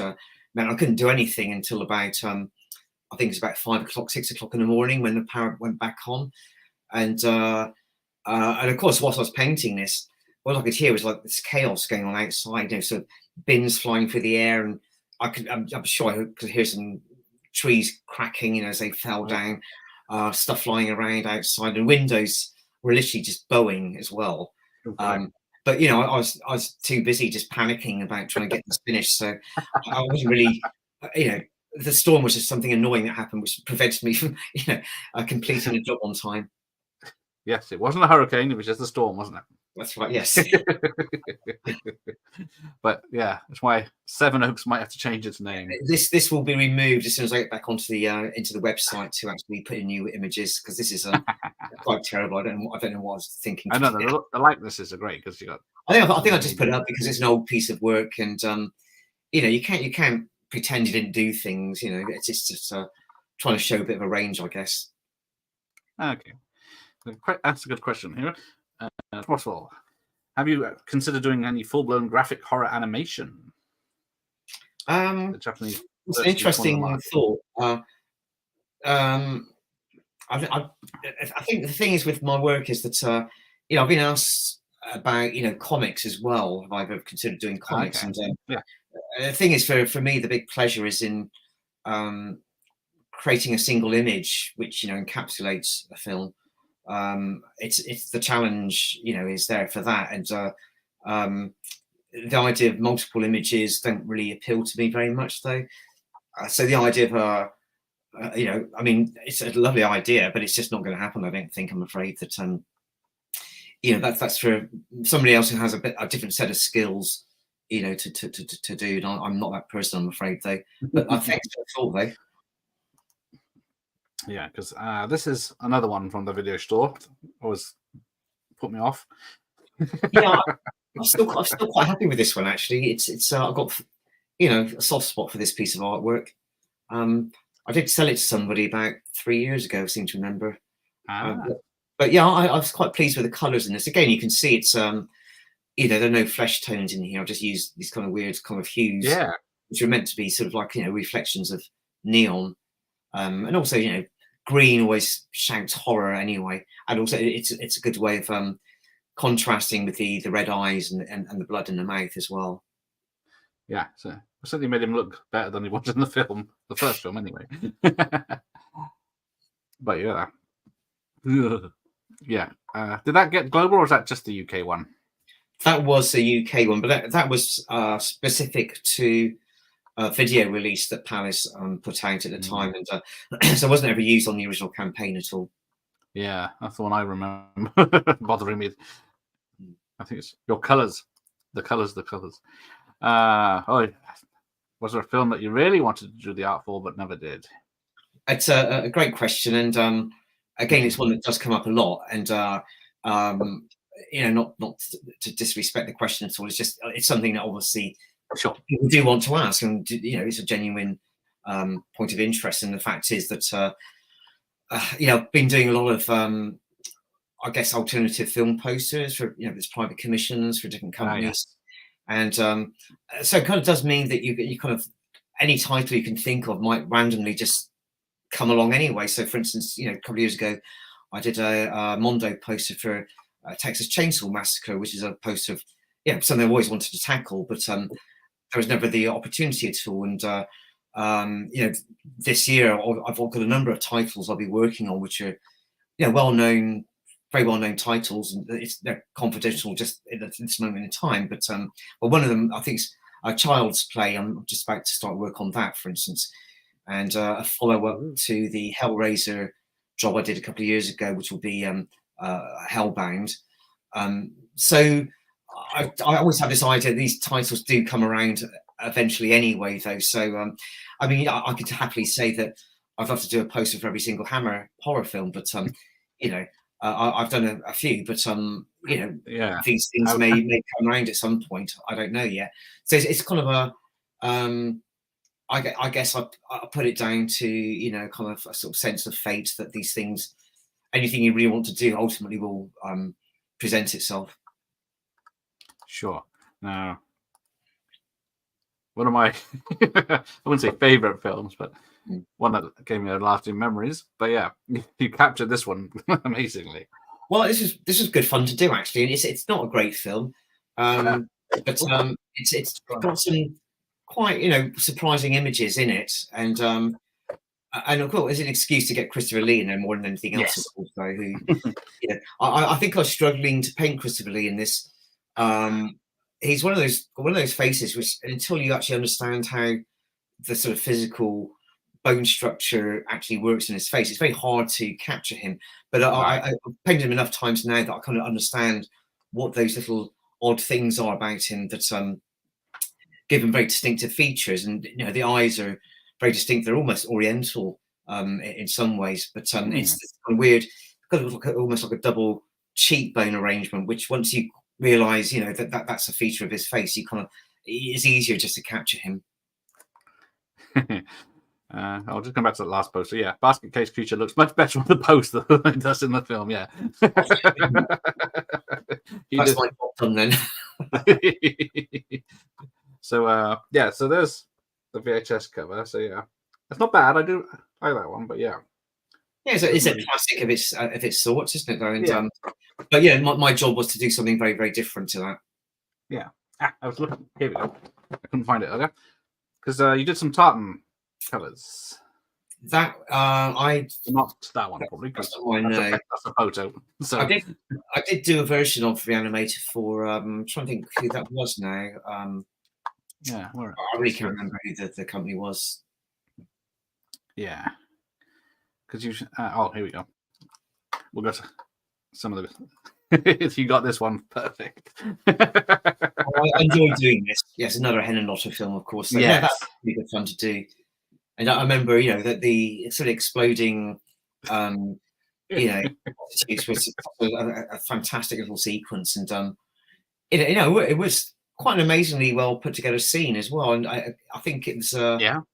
meant I couldn't do anything until about I think it's about 5 o'clock, 6 o'clock in the morning when the power went back on. And of course, whilst I was painting this, what I could hear was like this chaos going on outside. So bins flying through the air, and I'm sure I could hear some trees cracking, as they fell down, stuff flying around outside, and windows were literally just bowing as well. okay. But I was too busy just panicking about trying to get this finished, so I wasn't really, the storm was just something annoying that happened, which prevented me from, completing the job on time. Yes, it wasn't a hurricane; it was just a storm, wasn't it? That's right. Yes. But yeah, that's why Seven Oaks might have to change its name. This will be removed as soon as I get back onto the into the website to actually put in new images, because this is quite terrible. I don't know what I was thinking. I know the likenesses are great because you got. I think I just put it up because it's an old piece of work, and you can't pretend you didn't do things. It's just trying to show a bit of a range, I guess. Okay, that's a good question here. First of all, have you considered doing any full-blown graphic horror animation? The Japanese. It's an interesting thought. I think the thing is with my work is that I've been asked about comics as well. Have I ever considered doing comics? Okay. And the thing is, for me, the big pleasure is in creating a single image which encapsulates a film. It's the challenge is there for that, and the idea of multiple images don't really appeal to me very much, though. So the idea of I mean, it's a lovely idea, but it's just not going to happen. I don't think. I'm afraid that that's for somebody else who has a different set of skills, to do. And I'm not that person, I'm afraid, though. But thanks for the thought, though. Yeah, because this is another one from the video store. Always put me off. Yeah, I'm still quite happy with this one, actually. It's I've got a soft spot for this piece of artwork. I did sell it to somebody about 3 years ago, I seem to remember. But yeah, I was quite pleased with the colours in this. Again, you can see it's there are no flesh tones in here. I've just used these kind of weird kind of hues, which are meant to be sort of like reflections of neon. And also, green always shouts horror anyway. And also, it's a good way of contrasting with the red eyes and the blood in the mouth as well. Yeah, so it certainly made him look better than he was in the film, the first film, anyway. But yeah, did that get global, or was that just the UK one? That was the UK one, but that was specific to video release that Palace put out at the time, and so it wasn't ever used on the original campaign at all. Yeah, that's the one I remember bothering me. I think it's your colours, the colours. Was there a film that you really wanted to do the art for but never did? It's a great question, and again, it's one that does come up a lot, and not to disrespect the question at all. It's something that obviously people do want to ask, and it's a genuine point of interest. And the fact is that I've been doing a lot of I guess alternative film posters for there's private commissions for different companies, and so it kind of does mean that you kind of any title you can think of might randomly just come along anyway. So, for instance, a couple of years ago, I did a Mondo poster for Texas Chainsaw Massacre, which is a poster of something I always wanted to tackle, but there was never the opportunity at all. And this year I've got a number of titles I'll be working on, which are well-known, very well-known titles, and they're confidential just at this moment in time. But one of them, I think, is a Child's Play. I'm just about to start work on that, for instance, and a follow-up to the Hellraiser job I did a couple of years ago, which will be Hellbound. So I always have this idea these titles do come around eventually anyway, though. So I mean, I could happily say that I'd love to do a poster for every single Hammer horror film, but you know, I've done a few, but you know, Yeah, these things may come around at some point. I don't know yet. So it's kind of a I guess I put it down to, you know, kind of a sort of sense of fate that these things, anything you really want to do, ultimately will present itself. Sure. Now, one of my, I wouldn't say favorite films, but one that gave me lasting memories. But yeah, you captured this one amazingly. Well, this is good fun to do, actually, and it's not a great film, but it's got some quite, you know, surprising images in it, and of course, it's an excuse to get Christopher Lee in there more than anything else. Yes. Of course, though, who, you know, I think I was struggling to paint Christopher Lee in this. He's one of those faces which, until you actually understand how the sort of physical bone structure actually works in his face, it's very hard to capture him. But I've painted him enough times now that I kind of understand what those little odd things are about him that give him very distinctive features. And you know, the eyes are very distinct; they're almost oriental in some ways. But it's kind of weird, kind of almost like a double cheekbone arrangement. Which once you realise, you know, that's a feature of his face, you kind of, it's easier just to capture him. I'll just come back to the last poster. Yeah, basket case creature looks much better on the poster than it does in the film. Yeah, that's my bottom then. So yeah, so there's the VHS cover. So yeah, it's not bad. I like that one, but yeah. Yeah, so it's a classic of its sorts, isn't it? Though, and but yeah, my job was to do something very, very different to that. Yeah, I was looking. Here we go. I couldn't find it earlier because you did some tartan colors. That not that one probably because that's a photo. So I did do a version of Reanimator for I'm trying to think who that was now. Yeah, I really can't remember who the company was. Yeah, because you oh, here we go. We'll go to some of the you got this one perfect. I enjoy doing this. Yes, another Hen and Otter film, of course. So, yeah, that's really good fun to do. And I remember, you know, that the sort of exploding, you know, was a fantastic little sequence, and you know, it was quite an amazingly well put together scene as well. And I think it was, you know,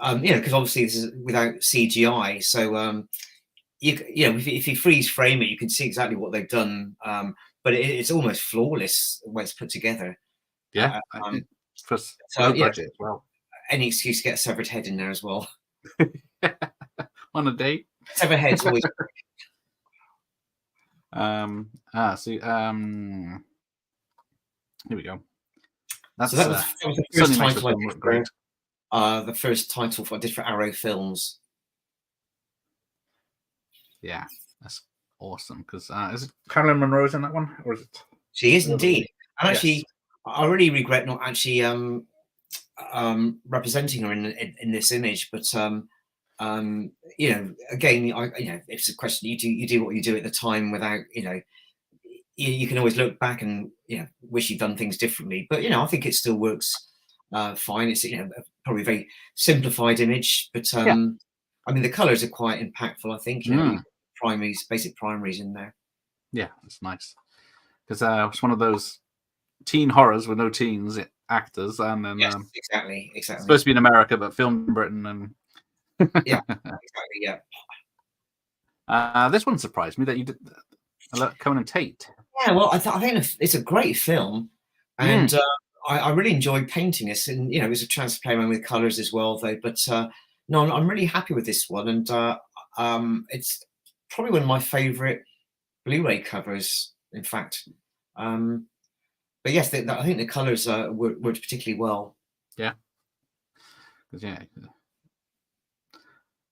because obviously this is without CGI, so you know, if you freeze frame it, you can see exactly what they've done. But it's almost flawless when it's put together. Yeah, for low budget as well. Any excuse to get a severed head in there as well. On a date. Severed head's always. Here we go. So that was the first title I did for, the first title I did for Arrow Films. Yeah, that's awesome. Because is it Carolyn Monroe's in that one, or is it? She is indeed. And actually, I really regret not actually representing her in this image, but you know, again, you know, it's a question. You do what you do at the time without, you know, you can always look back and, you know, wish you'd done things differently. But you know, I think it still works fine. It's, you know, probably a very simplified image, but I mean, the colours are quite impactful. I think, you know, basic primaries in there. Yeah, it's nice because it's one of those teen horrors with no teens actors, and then exactly. It's supposed to be in America, but filmed in Britain, and exactly. This one surprised me that you did Conan Tate. Yeah, well, I think it's a great film, and I really enjoyed painting this, and you know, it was a chance to play around with colours as well, though. But no, I'm really happy with this one, and it's probably one of my favourite Blu-ray covers, in fact. But yes, I think the colours worked particularly well. Yeah,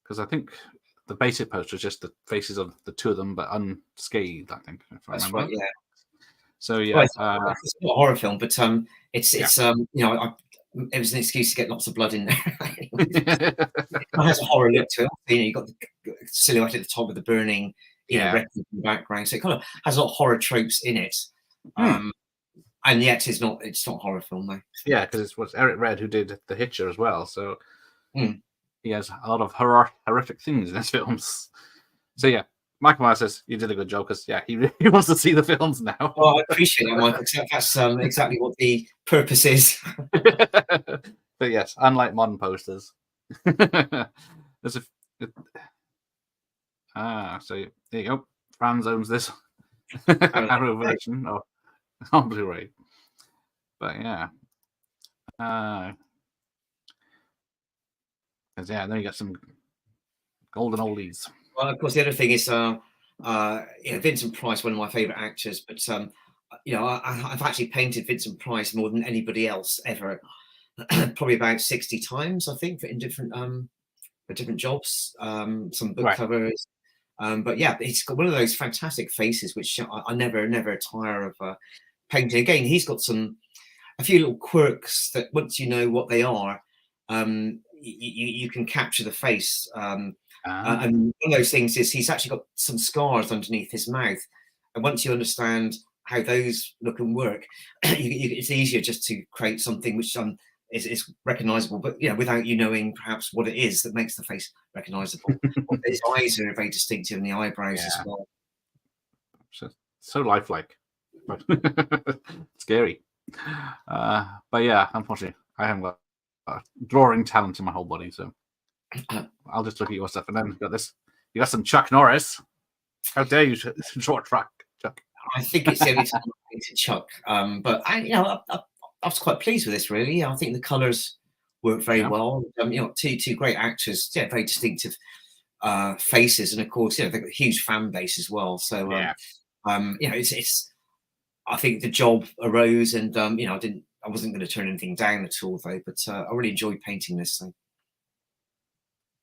because I think the basic poster is just the faces of the two of them, but unscathed. I think, if I remember. Right. Yeah. So yeah, well, it's not a horror film, but it's you know, it was an excuse to get lots of blood in there. It has a horror look to it. You know, you got the silhouette at the top of the burning, records in the background. So it kind of has a lot of horror tropes in it. And yet it's not horror film though. Yeah, because it was Eric Red who did The Hitcher as well. So he has a lot of horrific things in his films. So yeah, Michael Myers says you did a good job because he really wants to see the films now. Well, I appreciate that, Michael. That's exactly what the purpose is. But yes, unlike modern posters, there's a so there you go. Franz owns this Arrow version on Blu-ray. But yeah, then you got some golden oldies. Well, of course, the other thing is, Vincent Price, one of my favourite actors, but I've actually painted Vincent Price more than anybody else ever, probably about 60 times, I think, in different jobs, some book covers. But yeah, he's got one of those fantastic faces, which I never tire of painting. Again, he's got a few little quirks that once you know what they are, you can capture the face. And one of those things is he's actually got some scars underneath his mouth. And once you understand how those look and work, it's easier just to create something which is recognizable, but without you knowing perhaps what it is that makes the face recognizable. His eyes are very distinctive, and the eyebrows as well. So lifelike. Scary. But yeah, unfortunately, I haven't got drawing talent in my whole body, so I'll just look at your stuff. And then you got some Chuck Norris. How dare you draw Chuck? I think it's the only time I to Chuck. But I was quite pleased with this, really. I think the colours work very well. Two great actors, very distinctive faces, and of course, they've got a huge fan base as well. So, it's. I think the job arose, and I wasn't going to turn anything down at all, though. But I really enjoyed painting this thing.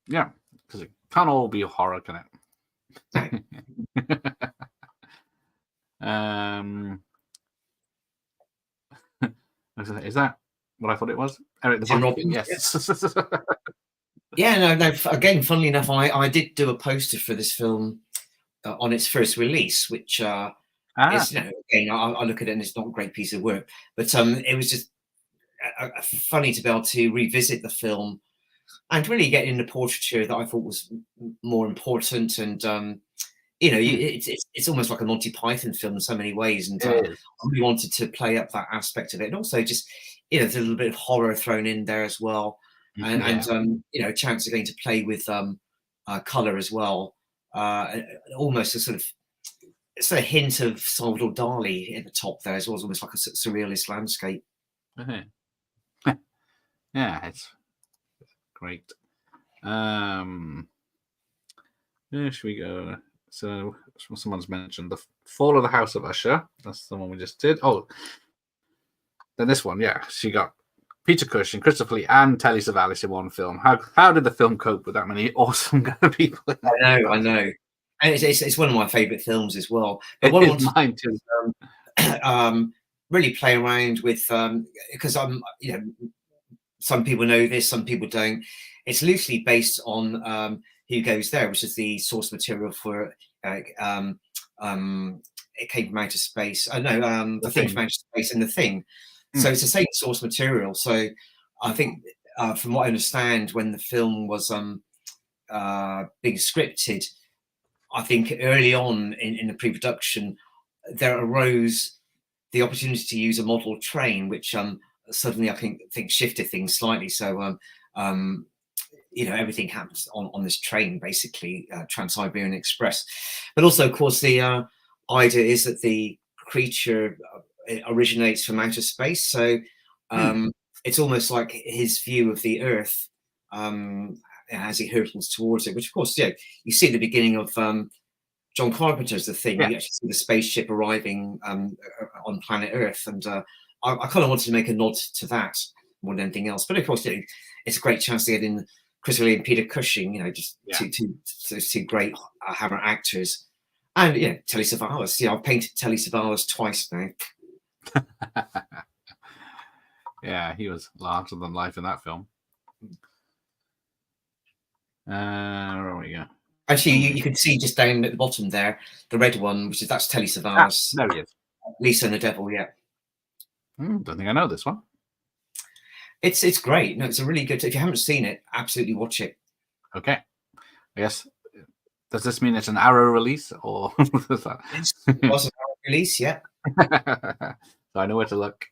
Yeah, because it can't all be horror, can it? Is that what I thought it was? Eric the Robin? Yes. Yeah, no. Again, funnily enough, I did do a poster for this film on its first release, which is, again, I look at it and it's not a great piece of work, but it was just funny to be able to revisit the film and really get in the portraiture that I thought was more important. And it's almost like a Monty Python film in so many ways, and I really wanted to play up that aspect of it, and also just there's a little bit of horror thrown in there as well, and a chance again to play with color as well, almost a sort of hint of Salvador Dali at the top there as well, almost like a surrealist landscape. Yeah, it's great. Where should we go? So someone's mentioned the Fall of the House of Usher. That's the one we just did. Oh, then this one, she got Peter Cushing, Christopher Lee, and Telly Savalas in one film. How did the film cope with that many awesome people? I know. And it's one of my favourite films as well. But what I want mine too. Really play around with because some people know this, some people don't. It's loosely based on Who Goes There, which is the source material for It Came from Outer Space. The Thing from Outer Space and The Thing. So it's the same source material. So I think, from what I understand, when the film was being scripted, I think early on in the pre-production, there arose the opportunity to use a model train, which suddenly I think shifted things slightly. So everything happens on this train, basically, Trans-Siberian Express. But also, of course, the idea is that the creature originates from outer space. So it's almost like his view of the Earth as he hurtles towards it, which, of course, you see at the beginning of John Carpenter's The Thing. You actually see the spaceship arriving on planet Earth. And I kind of wanted to make a nod to that more than anything else. But, of course, it's a great chance to get in Chris Lee and Peter Cushing, those two great Hammer actors. And, Telly Savalas. I've painted Telly Savalas twice now. Yeah, he was larger than life in that film. Where are we go? Actually, you can see just down at the bottom there, the red one, that's Telly Ah, Savalas, there he is. Lisa and the Devil. Yeah, Don't think I know this one. it's great. No, it's a really good. If you haven't seen it, absolutely watch it. Okay. I guess. Does this mean it's an Arrow release or? It was a release, yeah. So I know where to look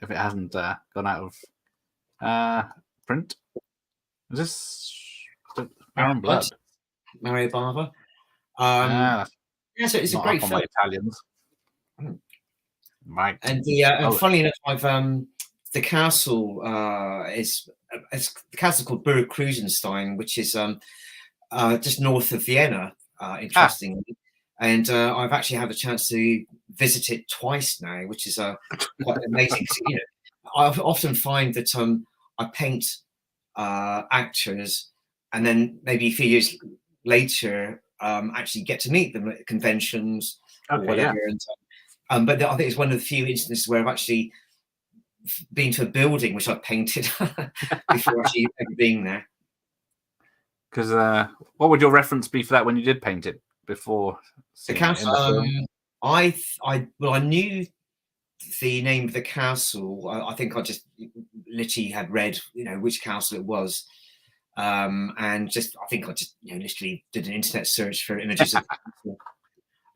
if it hasn't gone out of print. Is this Baron Blood? Mario Bava. Yeah, so it's a not great up on film. my Italians. Right. And funnily enough, the castle is the castle called Burg Krusenstein, which is just north of Vienna. Interestingly, and I've actually had a chance to visit it twice now, which is quite amazing. I often find that I paint actors, and then maybe a few years later, actually get to meet them at conventions or whatever. Yeah. And but I think it's one of the few instances where I've actually been to a building which I've painted before actually ever being there. Because what would your reference be for that when you did paint it before? The castle. I knew the name of the castle. I think I just literally had read, which castle it was, and I think I just literally did an internet search for images of the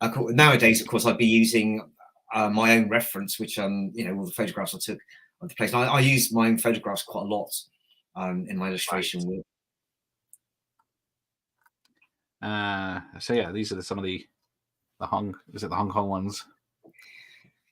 castle. Nowadays, of course, I'd be using my own reference, which all the photographs I took of the place. And I use my own photographs quite a lot in my illustration work. So yeah, these are some of the Hong Kong ones.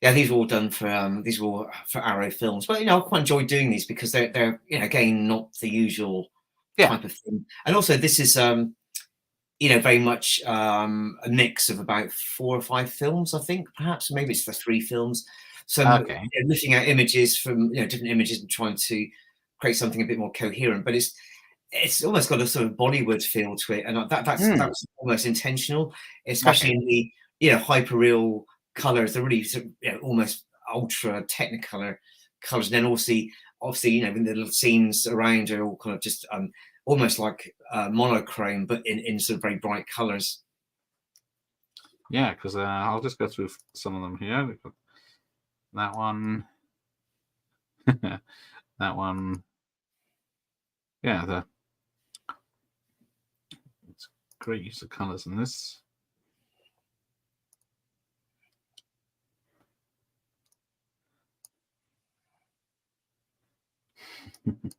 Yeah, these were all done for Arrow Films, but I quite enjoy doing these because they're again not the usual type of thing, and also this is very much a mix of about 4 or 5 films, I think, perhaps maybe it's the 3 films. So looking at images from different images and trying to create something a bit more coherent, but it's almost got a sort of Bollywood feel to it, and that was almost intentional, especially in the hyper-real colors. They're really almost ultra technicolor colors, and then obviously the little scenes around are all kind of just almost like monochrome, but in sort of very bright colors. Yeah, because I'll just go through some of them here. We've got that one, that one. Yeah, it's great use of colors in this.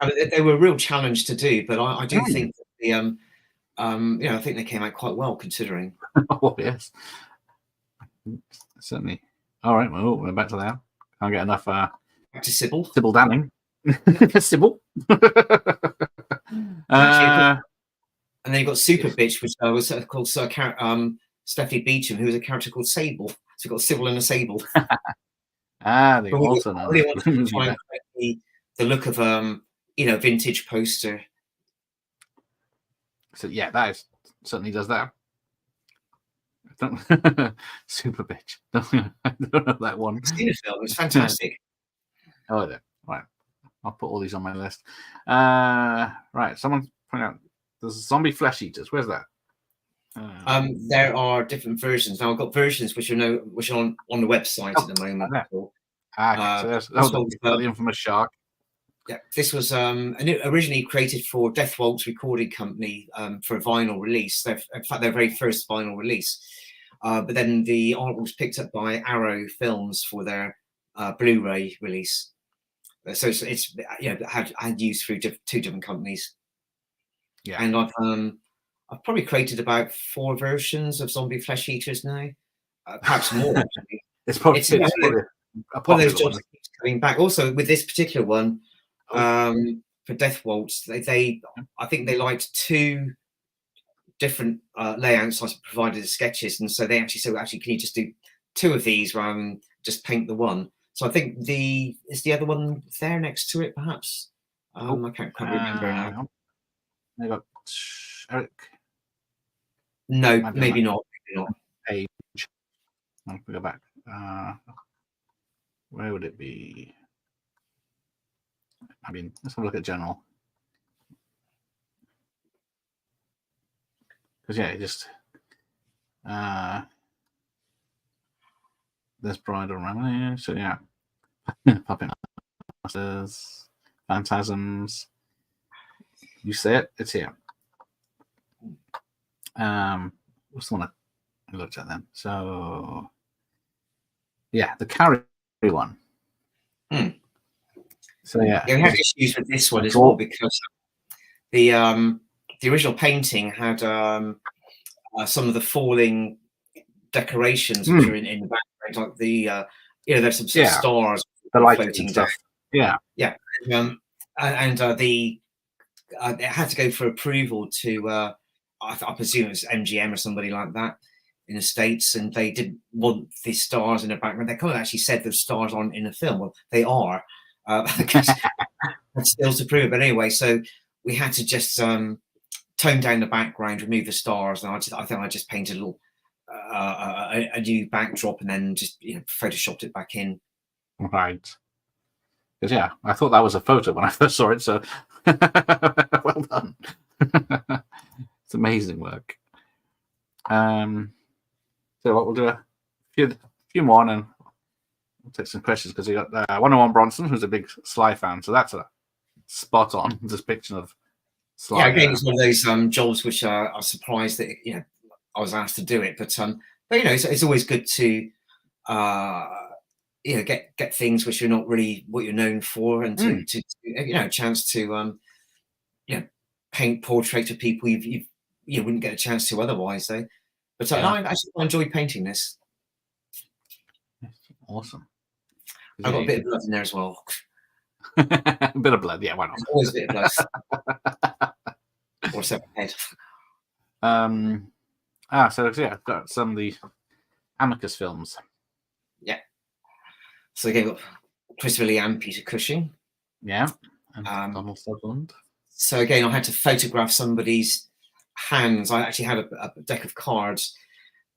I mean, they were a real challenge to do, but I do think that I think they came out quite well considering. Oh yes, certainly. All right, well, we're back to that. Can't get enough. Back to Sybil. Sybil Danning. Sybil. And then you've got Super Bitch, which was called Stephanie Beecham, who was a character called Sable. So you've got Sybil and a Sable. They also know. Really want to try and create the look of vintage poster. So yeah, that certainly does that. Super Bitch. I don't know that one. I've seen the film. It's fantastic. Oh, there. Right. I'll put all these on my list. Right. Someone point out there's zombie flesh eaters. Where's that? There are different versions. Now I've got versions which are on the website at the moment. So there's the infamous shark. Yeah, this was originally created for Death Waltz Recording Company for a vinyl release. In fact, their very first vinyl release. But then the art was picked up by Arrow Films for their Blu-ray release. So it's had used through 2 different companies. Yeah, and I've probably created about 4 versions of zombie flesh eaters now, perhaps more. Actually. it's probably one of those jobs that keeps coming back. Also, with this particular one, for Death Waltz, I think they liked 2 different layouts I provided as sketches, and so they actually said, can you just do 2 of these rather than just paint the one? So I think is the other one there next to it, perhaps. I can't quite remember now. They got Eric. No, maybe not. Page. I'll go back. Where would it be? I mean, let's have a look at general. because yeah, just there's Bridal Runway. So yeah, Puppet Masters, Phantasms. You say it, it's here. What's the one I looked at then? So yeah, the Carrie one. So yeah, we had issues with this one as well because the original painting had some of the falling decorations which are in the background, like the there's some sort of stars floating down. Yeah, and it had to go for approval to I presume it was MGM or somebody like that in the States, and they didn't want the stars in the background. They kind of actually said the stars aren't in the film. Well, they are. Still to prove it, but anyway, so we had to just tone down the background, remove the stars, and I think I just painted a little a new backdrop and then just photoshopped it back in. Right. Because yeah, I thought that was a photo when I first saw it. So well done. It's amazing work. So what we'll do a few more, and then we'll take some questions because we got 101 Bronson, who's a big Sly fan. So that's a spot on depiction of Sly. Yeah, again, it's one of those jobs which I was surprised that I was asked to do it, but it's always good to get things which are not really what you're known for, and to a chance to paint portraits of people you wouldn't get a chance to otherwise. Though, but I actually enjoy painting this. Awesome. I've got a bit of blood in there as well. A bit of blood, yeah. Why not? There's always a bit of blood. Or separate head. So yeah, I've got some of the Amicus films. Yeah. So again, we've got Christopher Lee and Peter Cushing. Yeah. And Donald Sutherland. So again, I had to photograph somebody's hands. I actually had a deck of cards,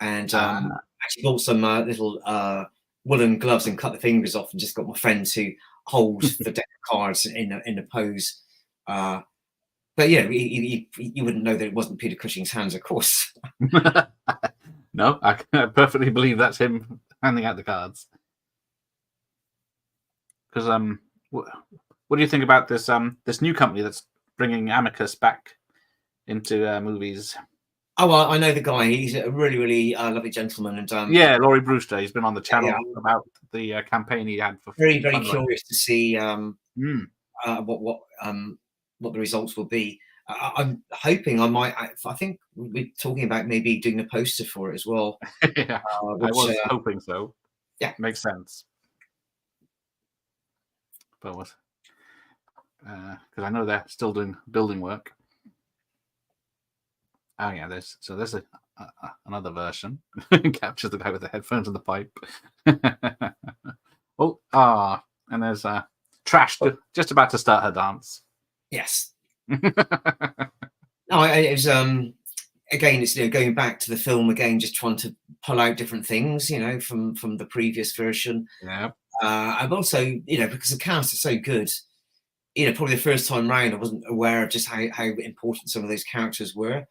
and actually bought some little woolen gloves and cut the fingers off, and just got my friend to hold the deck of cards in the pose. But you wouldn't know that it wasn't Peter Cushing's hands, of course. No, I perfectly believe that's him handing out the cards. Because what do you think about this this new company that's bringing Amicus back into movies? Oh, well, I know the guy. He's a really, really lovely gentleman, and Laurie Brewster. He's been on the channel about the campaign he had for. Very, very curious to see what the results will be. I'm hoping I think we're talking about maybe doing a poster for it as well. Yeah, I was hoping so. Yeah, makes sense. But what? Because I know they're still doing building work. Oh yeah, there's another version. Captures the guy with the headphones and the pipe. And there's Trash just about to start her dance. Yes. No, it was again, it's going back to the film again, just trying to pull out different things, from the previous version. Yeah. And also, because the cast is so good, probably the first time round, I wasn't aware of just how important some of those characters were.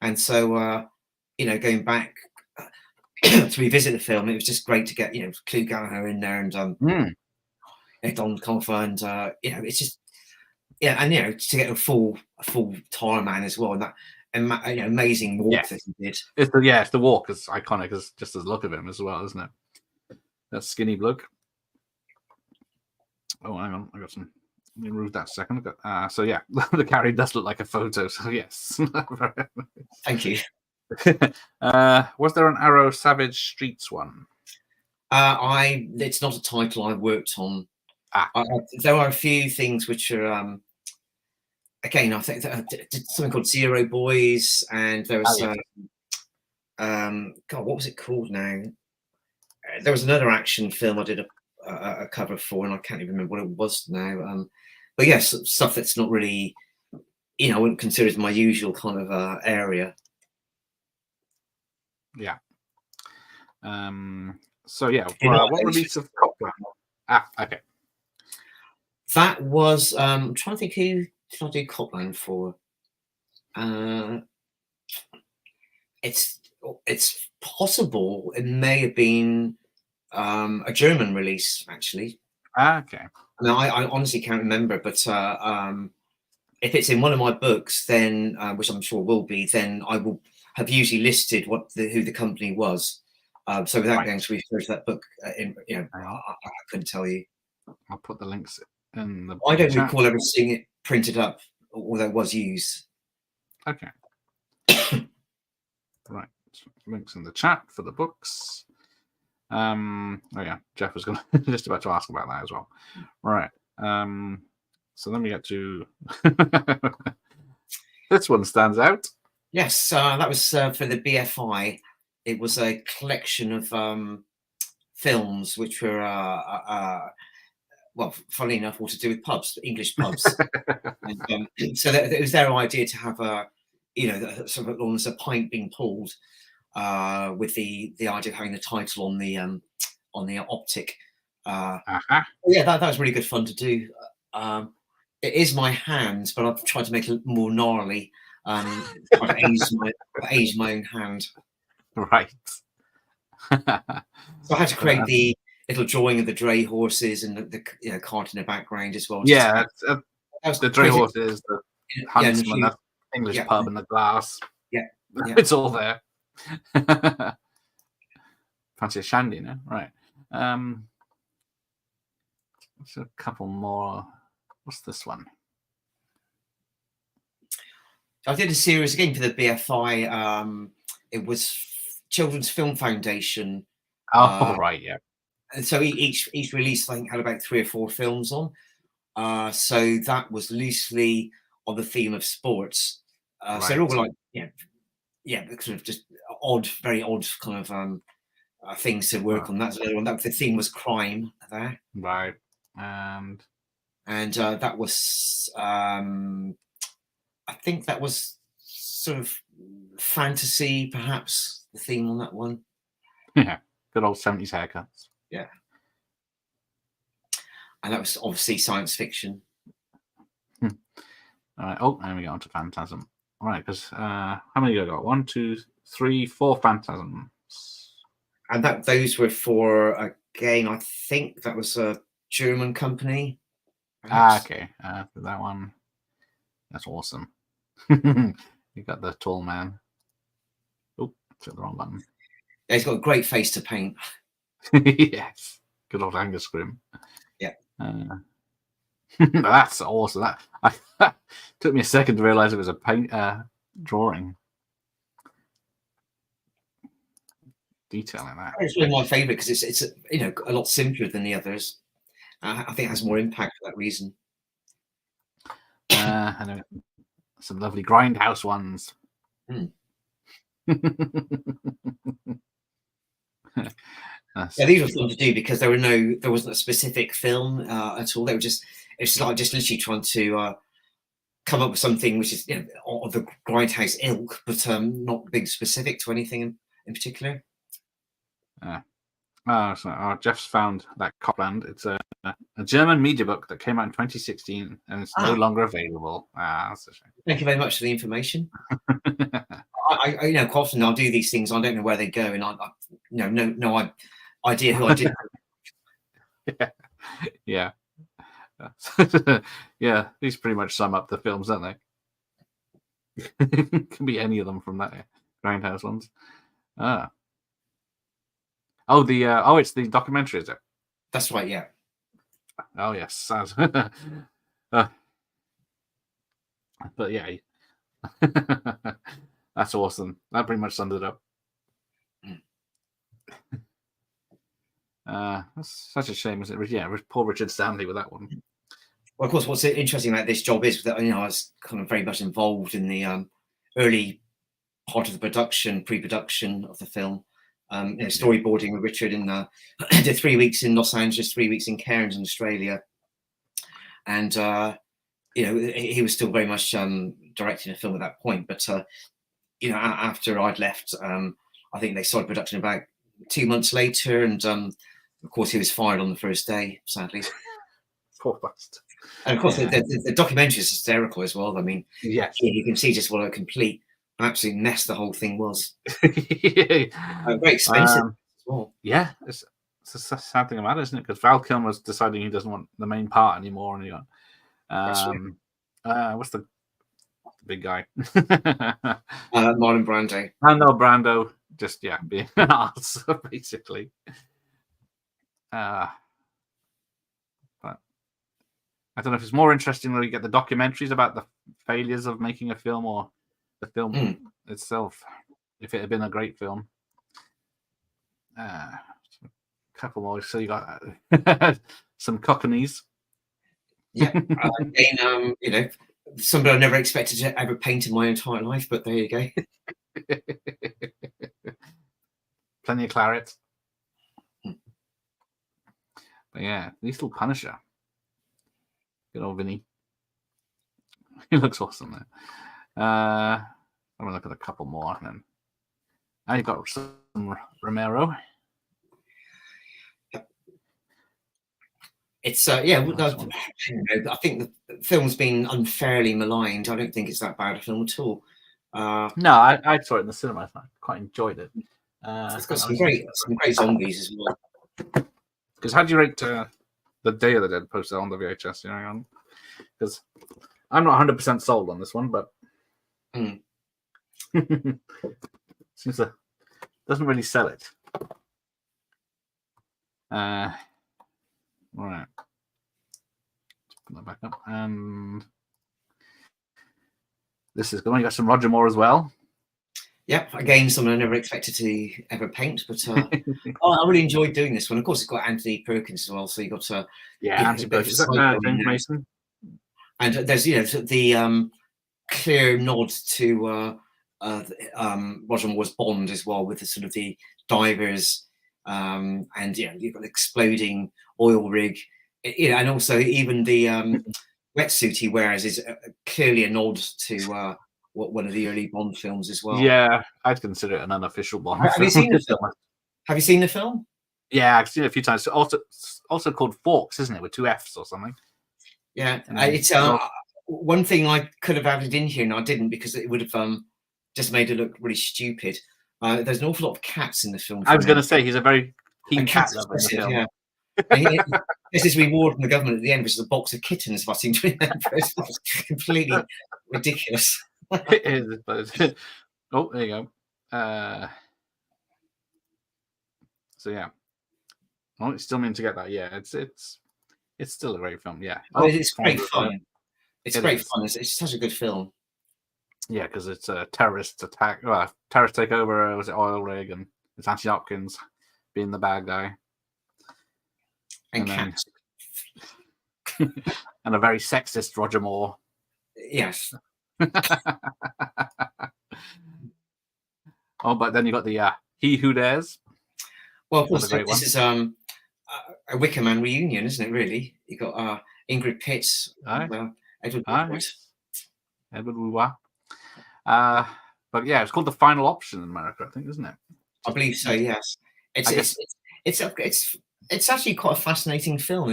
And so, going back to revisit the film, it was just great to get, Clu Gallagher in there, and Don Confer, and it's just, and to get a full Tarman as well, and that amazing walk that he did. It's the walk is iconic, as just as the look of him as well, isn't it? That skinny bloke. Oh, hang on, I got some. Let me remove that a second. So yeah, the Carrie does look like a photo. So yes, thank you. Was there an Arrow Savage Streets one? It's not a title I worked on. There are a few things which are again, I think did something called Zero Boys, and there was God, what was it called now? There was another action film I did a cover for, and I can't even remember what it was now. But yes, stuff that's not really, I wouldn't consider it my usual kind of area. Yeah. So yeah, what release of Copland? Okay. That was I'm trying to think who did I do Copland for? it's possible it may have been a German release, actually. Okay. Now, I honestly can't remember, but if it's in one of my books, then which I'm sure will be, then I will have usually listed who the company was. So without going to research that book, I couldn't tell you. I'll put the links in the I don't chat. recall ever seeing it printed up, although it was used. Okay. Right. Links in the chat for the books. Oh yeah, Jeff was going to just about to ask about that as well. Right. So then we get to this one stands out. Yes, that was for the BFI. It was a collection of films which were, well, funnily enough, all to do with pubs, English pubs. And, so it was their idea to have a, sort of almost a pint being pulled, with the idea of having the title on the optic. Yeah, that was really good fun to do. It is my hands, but I've tried to make it more gnarly. Try to age my own hand. Right. So I had to create the little drawing of the dray horses and the cart in the background as well. Yeah, the dray horses, the huntsman, the English pub, and the glass. Yeah, it's all there. Fancy a shandy, no? Right. There's a couple more. What's this one? I did a series again for the BFI. It was Children's Film Foundation. Oh, right, yeah. And so each release, I think, had about 3 or 4 films on. So that was loosely on the theme of sports. Right. So they're all like, kind of just very odd kind of things to work on. That's another one. The theme was crime there. Right. And that was, I think that was sort of fantasy, perhaps, the theme on that one. Yeah, good old 70s haircuts. Yeah. And that was obviously science fiction. All right. Oh, and we go on to Phantasm. All right, because how many have I got? 1, 2, 3, 4 Phantasms. And those were for, again, I think that was a German company. Okay. That one. That's awesome. You got the tall man. Oh, took the wrong button. Yeah, he's got a great face to paint. Yes. Good old Angus Scrim. Yeah. That's awesome. That took me a second to realize it was a paint drawing. Detailing that. It's really my favorite because it's a lot simpler than the others. I think it has more impact for that reason. I know some lovely grindhouse ones. Yeah, these were fun to do because there wasn't a specific film at all. It's like just literally trying to come up with something which is of the grindhouse ilk, but not being specific to anything in particular. So Jeff's found that Copland. It's a German media book that came out in 2016 and it's no longer available. That's a shame. Thank you very much for the information. I quite often I'll do these things. I don't know where they go, and I no idea who I did. Yeah. Yeah, these pretty much sum up the films, don't they? Can be any of them from that Grindhouse ones. Oh, it's the documentary, is it? That's right, yeah. Oh yes, but yeah, that's awesome. That pretty much summed it up. That's such a shame, isn't it? Yeah, poor Richard Stanley with that one. Well, of course, what's interesting about this job is that I was kind of very much involved in the early part of the pre-production of the film. Storyboarding with Richard did 3 weeks in Los Angeles, 3 weeks in Cairns in Australia, and he was still very much directing a film at that point. But after I'd left, I think they started production about 2 months later, and of course he was fired on the first day, sadly. Poor bastard. And of course the documentary is hysterical as well. I mean, yes, you can see just what a complete An absolute mess the whole thing was. Very Very expensive as well. Yeah, it's a sad thing about it, isn't it? Because Val Kilmer's deciding he doesn't want the main part anymore, and he got That's right. what's the big guy? Marlon Brando. Brando, just being an ass basically. But I don't know if it's more interesting when you get the documentaries about the failures of making a film or the film itself. If it had been a great film. A couple more. So you got some cockneys. Yeah. Again, somebody I never expected to ever paint in my entire life, but there you go. Plenty of claret. But yeah, Lethal Punisher. Good old Vinny. He looks awesome there. I'm gonna look at a couple more then. Now you've got some Romero. It's I think the film's been unfairly maligned. I don't think it's that bad a film at all. No, I saw it in the cinema. I quite enjoyed it. It's got some great zombies as well. Because how do you rate the Day of the Dead poster on the VHS? You know, because I'm not 100% sold on this one, but seems to doesn't really sell it. All right, let's put that back up, and this is going. You got some Roger Moore as well. Yep, again, someone I never expected to ever paint, but I really enjoyed doing this one. Of course, it's got Anthony Perkins as well, so you got Anthony Perkins. Is that James Mason? And there's the clear nod to Roger Moore's Bond as well, with the sort of the divers, and you've got the exploding oil rig, and also even the wetsuit he wears is clearly a nod to one of the early Bond films as well. Yeah, I'd consider it an unofficial Bond. Have you seen the film? Have you seen the film? Yeah, I've seen it a few times. Also called Forks, isn't it, with 2 F's or something? Yeah, it's one thing I could have added in here, and I didn't because it would have just made it look really stupid. There's an awful lot of cats in the film. I was going to say he's a very keen cat lover in the film. Yeah. This is reward from the government at the end, which is a box of kittens. If I seem to remember, it's completely ridiculous. It is, but oh, there you go. So yeah, it's still meant to get that. Yeah, it's still a great film. Yeah, it's great fun. It's great fun. It's such a good film. Yeah, because it's a terrorist attack. Well, terrorist takeover. Was it oil rig? And it's Anthony Hopkins being the bad guy. And cats. And a very sexist Roger Moore. Yes. But then you got the He Who Dares. Well, of course, this is a Wicker Man reunion, isn't it? Really, you got Ingrid Pitt, Edward Woodward. Edward Woodward. But yeah, it's called The Final Option in America, I think, isn't it? I believe so. Yes, it's actually quite a fascinating film.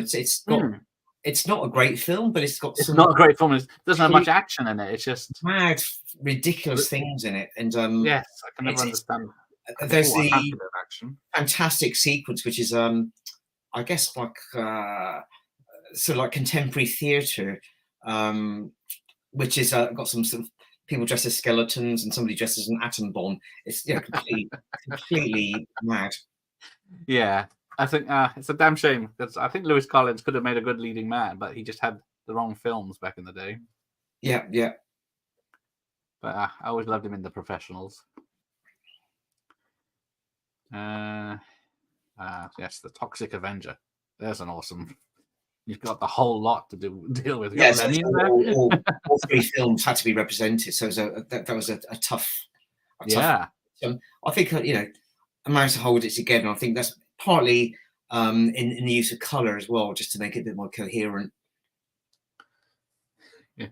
It's not a great film, but it's not a great film. It doesn't have much action in it. It's just mad, ridiculous things in it, and yes, I can never understand. There's the fantastic sequence, which is I guess like sort of like contemporary theatre, which is got some sort of people dressed as skeletons and somebody dressed as an atom bomb. It's completely mad. Yeah, I think it's a damn shame because I think Lewis Collins could have made a good leading man, but he just had the wrong films back in the day. Yeah. But I always loved him in The Professionals. Yes, The Toxic Avenger. There's an awesome. You've got the whole lot to deal with. Yes, all 3 films had to be represented, so that was a tough. Yeah, I think I managed to hold it together. I think that's partly in the use of color as well, just to make it a bit more coherent. Yeah,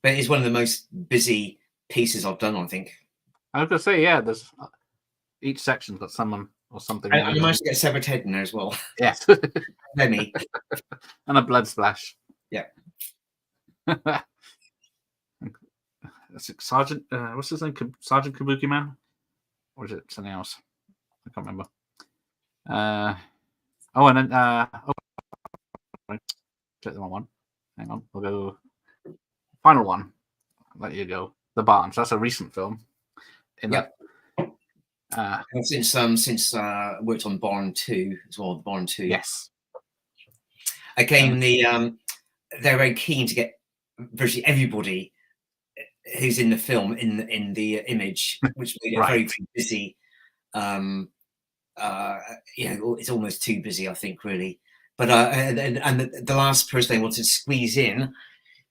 but it's one of the most busy pieces I've done. I think. I was gonna say, there's each section's got someone or something. I managed to get severed head in there as well. Yes. Lemmy. And a blood splash. Yeah. Sergeant. What's his name? Sergeant Kabuki Man, or is it something else? I can't remember. And then check the wrong one. Hang on, we'll go. Final one. I'll let you go. The Barnes. That's a recent film. Yep. Since worked on Barn 2 as well. Barn 2. Yes. Again, they're very keen to get virtually everybody who's in the film in the image, which made it very, very busy. It's almost too busy, I think, really. But and the last person they wanted to squeeze in,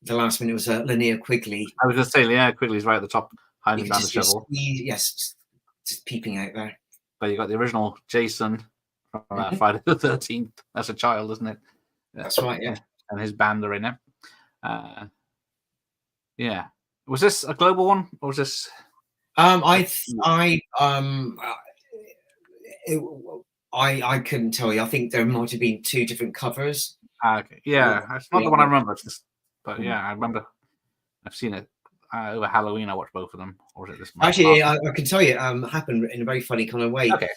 the last minute was Linnea Quigley. I was going to say Linnea Quigley's right at the top, hiding down the shovel. Yes, just peeping out there. But you got the original Jason from Friday the 13th. That's a child, isn't it? That's right, yeah. And his band are in it. Yeah. Was this a global one, or was this? I couldn't tell you. I think there might have been 2 different covers. Okay. Yeah, it's not the one I remember. But yeah, I remember. I've seen it over Halloween. I watched both of them. Or was it this month? Actually, I can tell you, it happened in a very funny kind of way. Okay.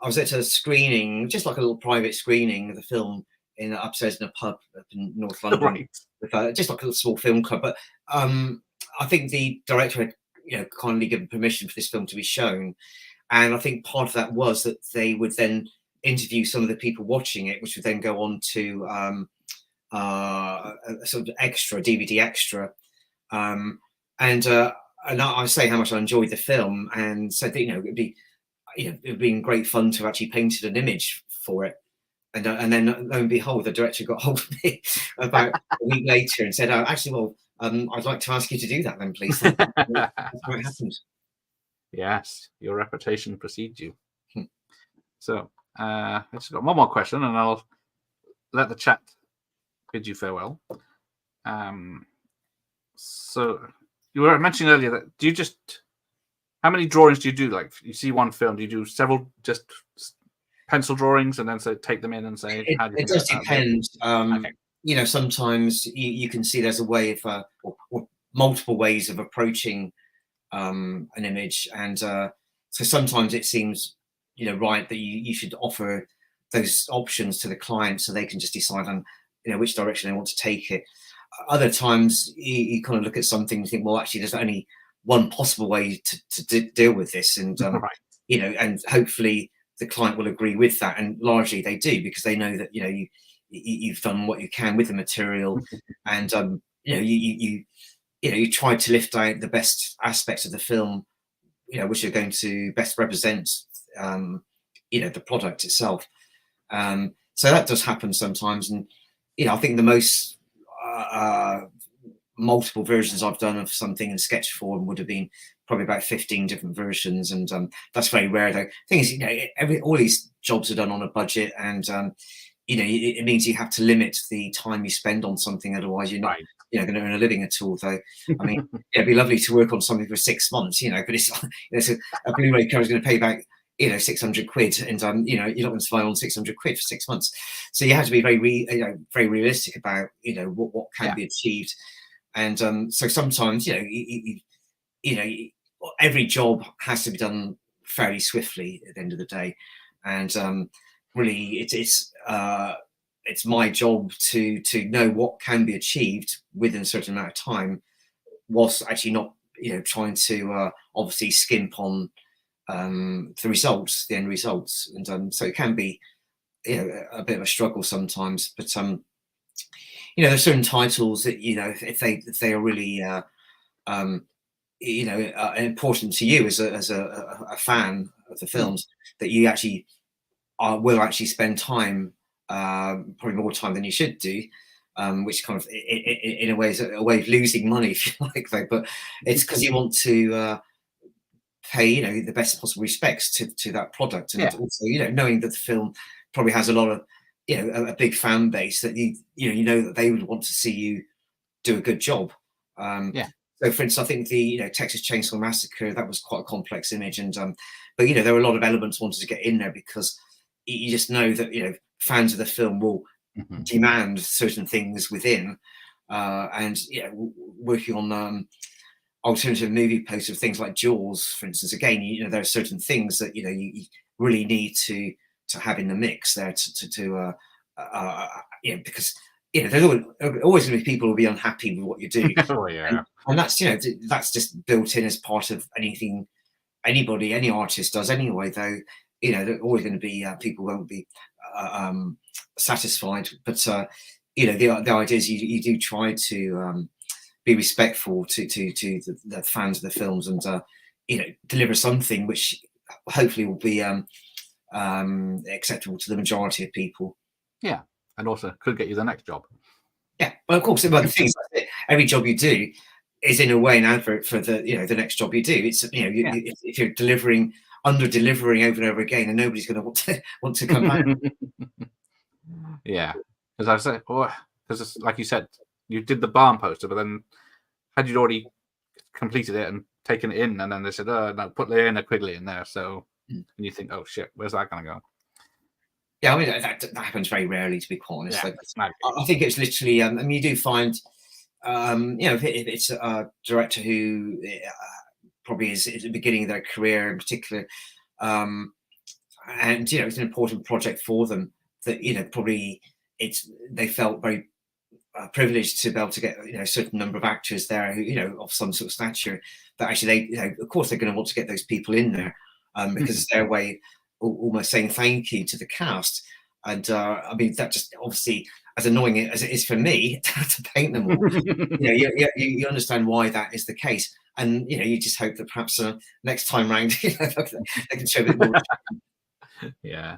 I was at a screening, just like a little private screening of the film upstairs in a pub up in North London, right. With just like a little small film club. But I think the director had, kindly given permission for this film to be shown, and I think part of that was that they would then interview some of the people watching it, which would then go on to a sort of extra DVD extra, and I say how much I enjoyed the film, and said that it'd been great fun to actually painted an image for it. And then lo and behold, the director got hold of me about a week later and said, "Oh, actually, well, I'd like to ask you to do that then, please." That's how it happened. Yes, your reputation precedes you. So I've just got one more question, and I'll let the chat bid you farewell. So you were mentioning earlier that how many drawings do you do? Like, you see one film, do you do several just pencil drawings and then take them in and say, how do you it does depend. Okay. Sometimes you can see there's a way of or multiple ways of approaching an image, and so sometimes it seems right that you should offer those options to the client so they can just decide on which direction they want to take it. Other times you kind of look at something and think, well, actually there's only one possible way to deal with this, and and hopefully the client will agree with that, and largely they do, because they know that you've done what you can with the material, and you try to lift out the best aspects of the film, which are going to best represent the product itself. So that does happen sometimes, and I think the most multiple versions I've done of something in sketch form would have been probably about 15 different versions, and that's very rare. Though, thing is, all these jobs are done on a budget, and it means you have to limit the time you spend on something. Otherwise, you're not going to earn a living at all. Though, I mean, it'd be lovely to work on something for 6 months, but it's a Blu-ray cover is going to pay back 600 quid, and you're not going to survive on 600 quid for 6 months. So you have to be very realistic about what can be achieved. And so sometimes every job has to be done fairly swiftly at the end of the day, and really it's my job to know what can be achieved within a certain amount of time, whilst actually not trying to obviously skimp on the end results, and so it can be a bit of a struggle sometimes, but there's certain titles that if they are really important to you as a fan of the films, that you actually will actually spend time, probably more time than you should do, which kind of in a way is a way of losing money, if you like, though. But it's because you want to pay the best possible respects to that product, and also knowing that the film probably has a lot of a big fan base, that that they would want to see you do a good job. So, for instance, I think the Texas Chainsaw Massacre, that was quite a complex image, and but there were a lot of elements wanted to get in there, because you just know that fans of the film will demand certain things within, and working on alternative movie posters, things like Jaws, for instance. Again, there are certain things that you really need to have in the mix there because there's always going to be people who will be unhappy with what you do. Oh, yeah. And that's that's just built in as part of anything any artist does anyway. Though there are always going to be people who won't be satisfied. But the idea is you do try to be respectful to the fans of the films, and deliver something which hopefully will be acceptable to the majority of people. Yeah, and also could get you the next job. Yeah, well, of course. But the thing is, every job you do is in a way an advert for the next job you do. It's if you're under delivering over and over again, and nobody's going to want to come back. Yeah, because I said, because like you said, you did the barn poster, but then had you already completed it and taken it in, and then they said, no, put the inner Quigley in there. So, and you think, oh shit, where's that going to go? Yeah, I mean that happens very rarely, to be quite honest. Yeah, I think it's literally. I mean, you do find, if it's a director who probably is at the beginning of their career in particular, and it's an important project for them, that probably they felt very privileged to be able to get a certain number of actors there who of some sort of stature, that actually they of course they're going to want to get those people in there, because it's their way almost saying thank you to the cast. And I mean, that just obviously, as annoying as it is for me to paint them all, you understand why that is the case, and you just hope that perhaps next time round they can show a bit more. Yeah,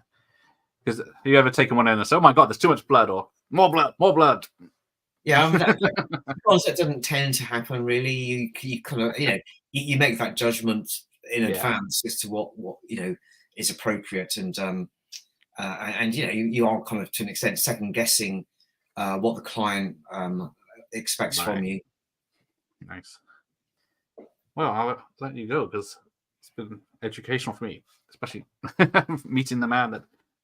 because have you ever taken one in and said, "Oh my god, there's too much blood," or "More blood, more blood"? Yeah, I mean, because that doesn't tend to happen really. You kind of you make that judgment in advance as to what is appropriate, and you are kind of to an extent second guessing what the client expects from you. Nice. Well, I'll let you go because it's been educational for me, especially meeting the man that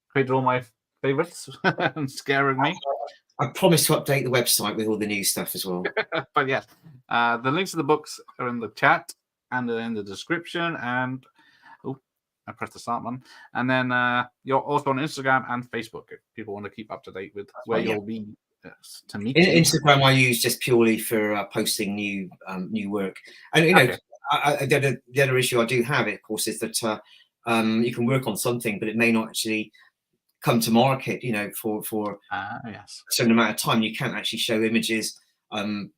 created all my favorites and scaring me. I promise to update the website with all the new stuff as well. But yes, the links to the books are in the chat and in the description. And I pressed the start button. And then you're also on Instagram and Facebook if people want to keep up to date with where you'll be to meet. Instagram I use just purely for posting new work. And the other issue I do have, of course, is that you can work on something, but it may not actually come to market, for a certain amount of time. You can't actually show images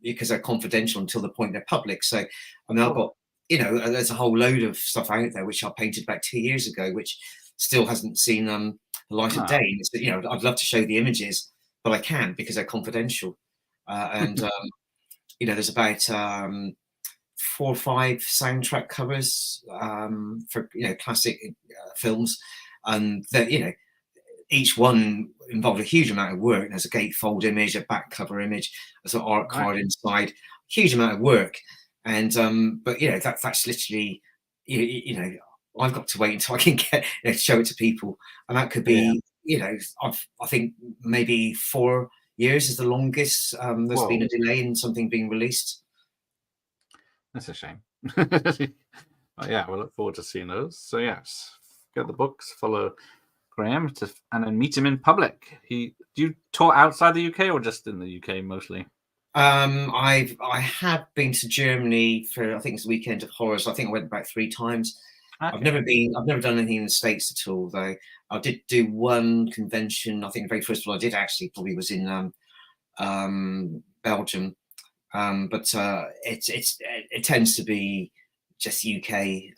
because they're confidential until the point they're public. So I mean, I've got there's a whole load of stuff out there which I painted about 2 years ago, which still hasn't seen the light of day. And I'd love to show the images, but I can't because they're confidential. And there's about 4 or 5 soundtrack covers for classic films, and that each one involved a huge amount of work. There's a gatefold image, a back cover image, a sort of art card inside, huge amount of work. And but that's literally I've got to wait until I can get show it to people, and that could be I think maybe 4 years is the longest there's been a delay in something being released. That's a shame. But yeah, we'll look forward to seeing those. So yes, get the books, follow Graham, and then meet him in public. Do you tour outside the UK or just in the UK mostly? I have been to Germany for, I think it's the Weekend of Horrors. I think I went about 3 times. Okay. I've never done anything in the States at all, though. I did do one convention. I think the very first one I did actually probably was in Belgium, but it tends to be just UK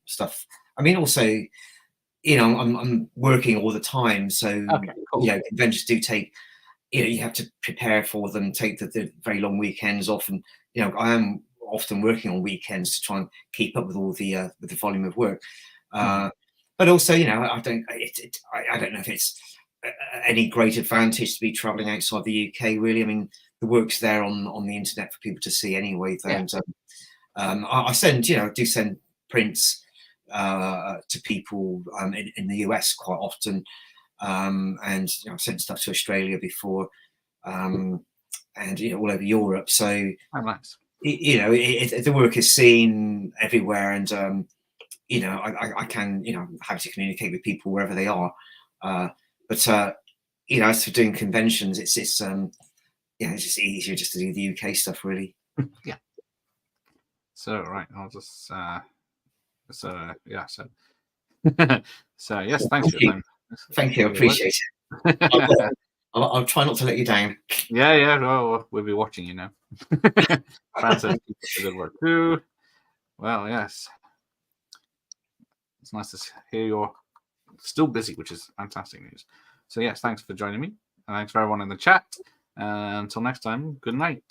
stuff. I mean, also, I'm working all the time, so cool. Conventions do take. You have to prepare for them, take the very long weekends off, and I am often working on weekends to try and keep up with all the volume of work. But also, I don't know if it's any great advantage to be traveling outside the UK. Really, I mean, the work's there on the internet for people to see anyway. And I do send prints to people in the US quite often. And I've sent stuff to Australia before. and all over Europe. So Oh, nice. The work is seen everywhere, and I can happy to communicate with people wherever they are. But as for doing conventions, it's just easier just to do the UK stuff, really. Yeah. So right, I'll just so so yes, thanks for your time. Thank you, I appreciate it. I'll try not to let you down. Yeah. Well, we'll be watching you now. Francis, keep up the good work too. Well, yes, it's nice to hear you're still busy, which is fantastic news. So yes, thanks for joining me, and thanks for everyone in the chat. Until next time, good night.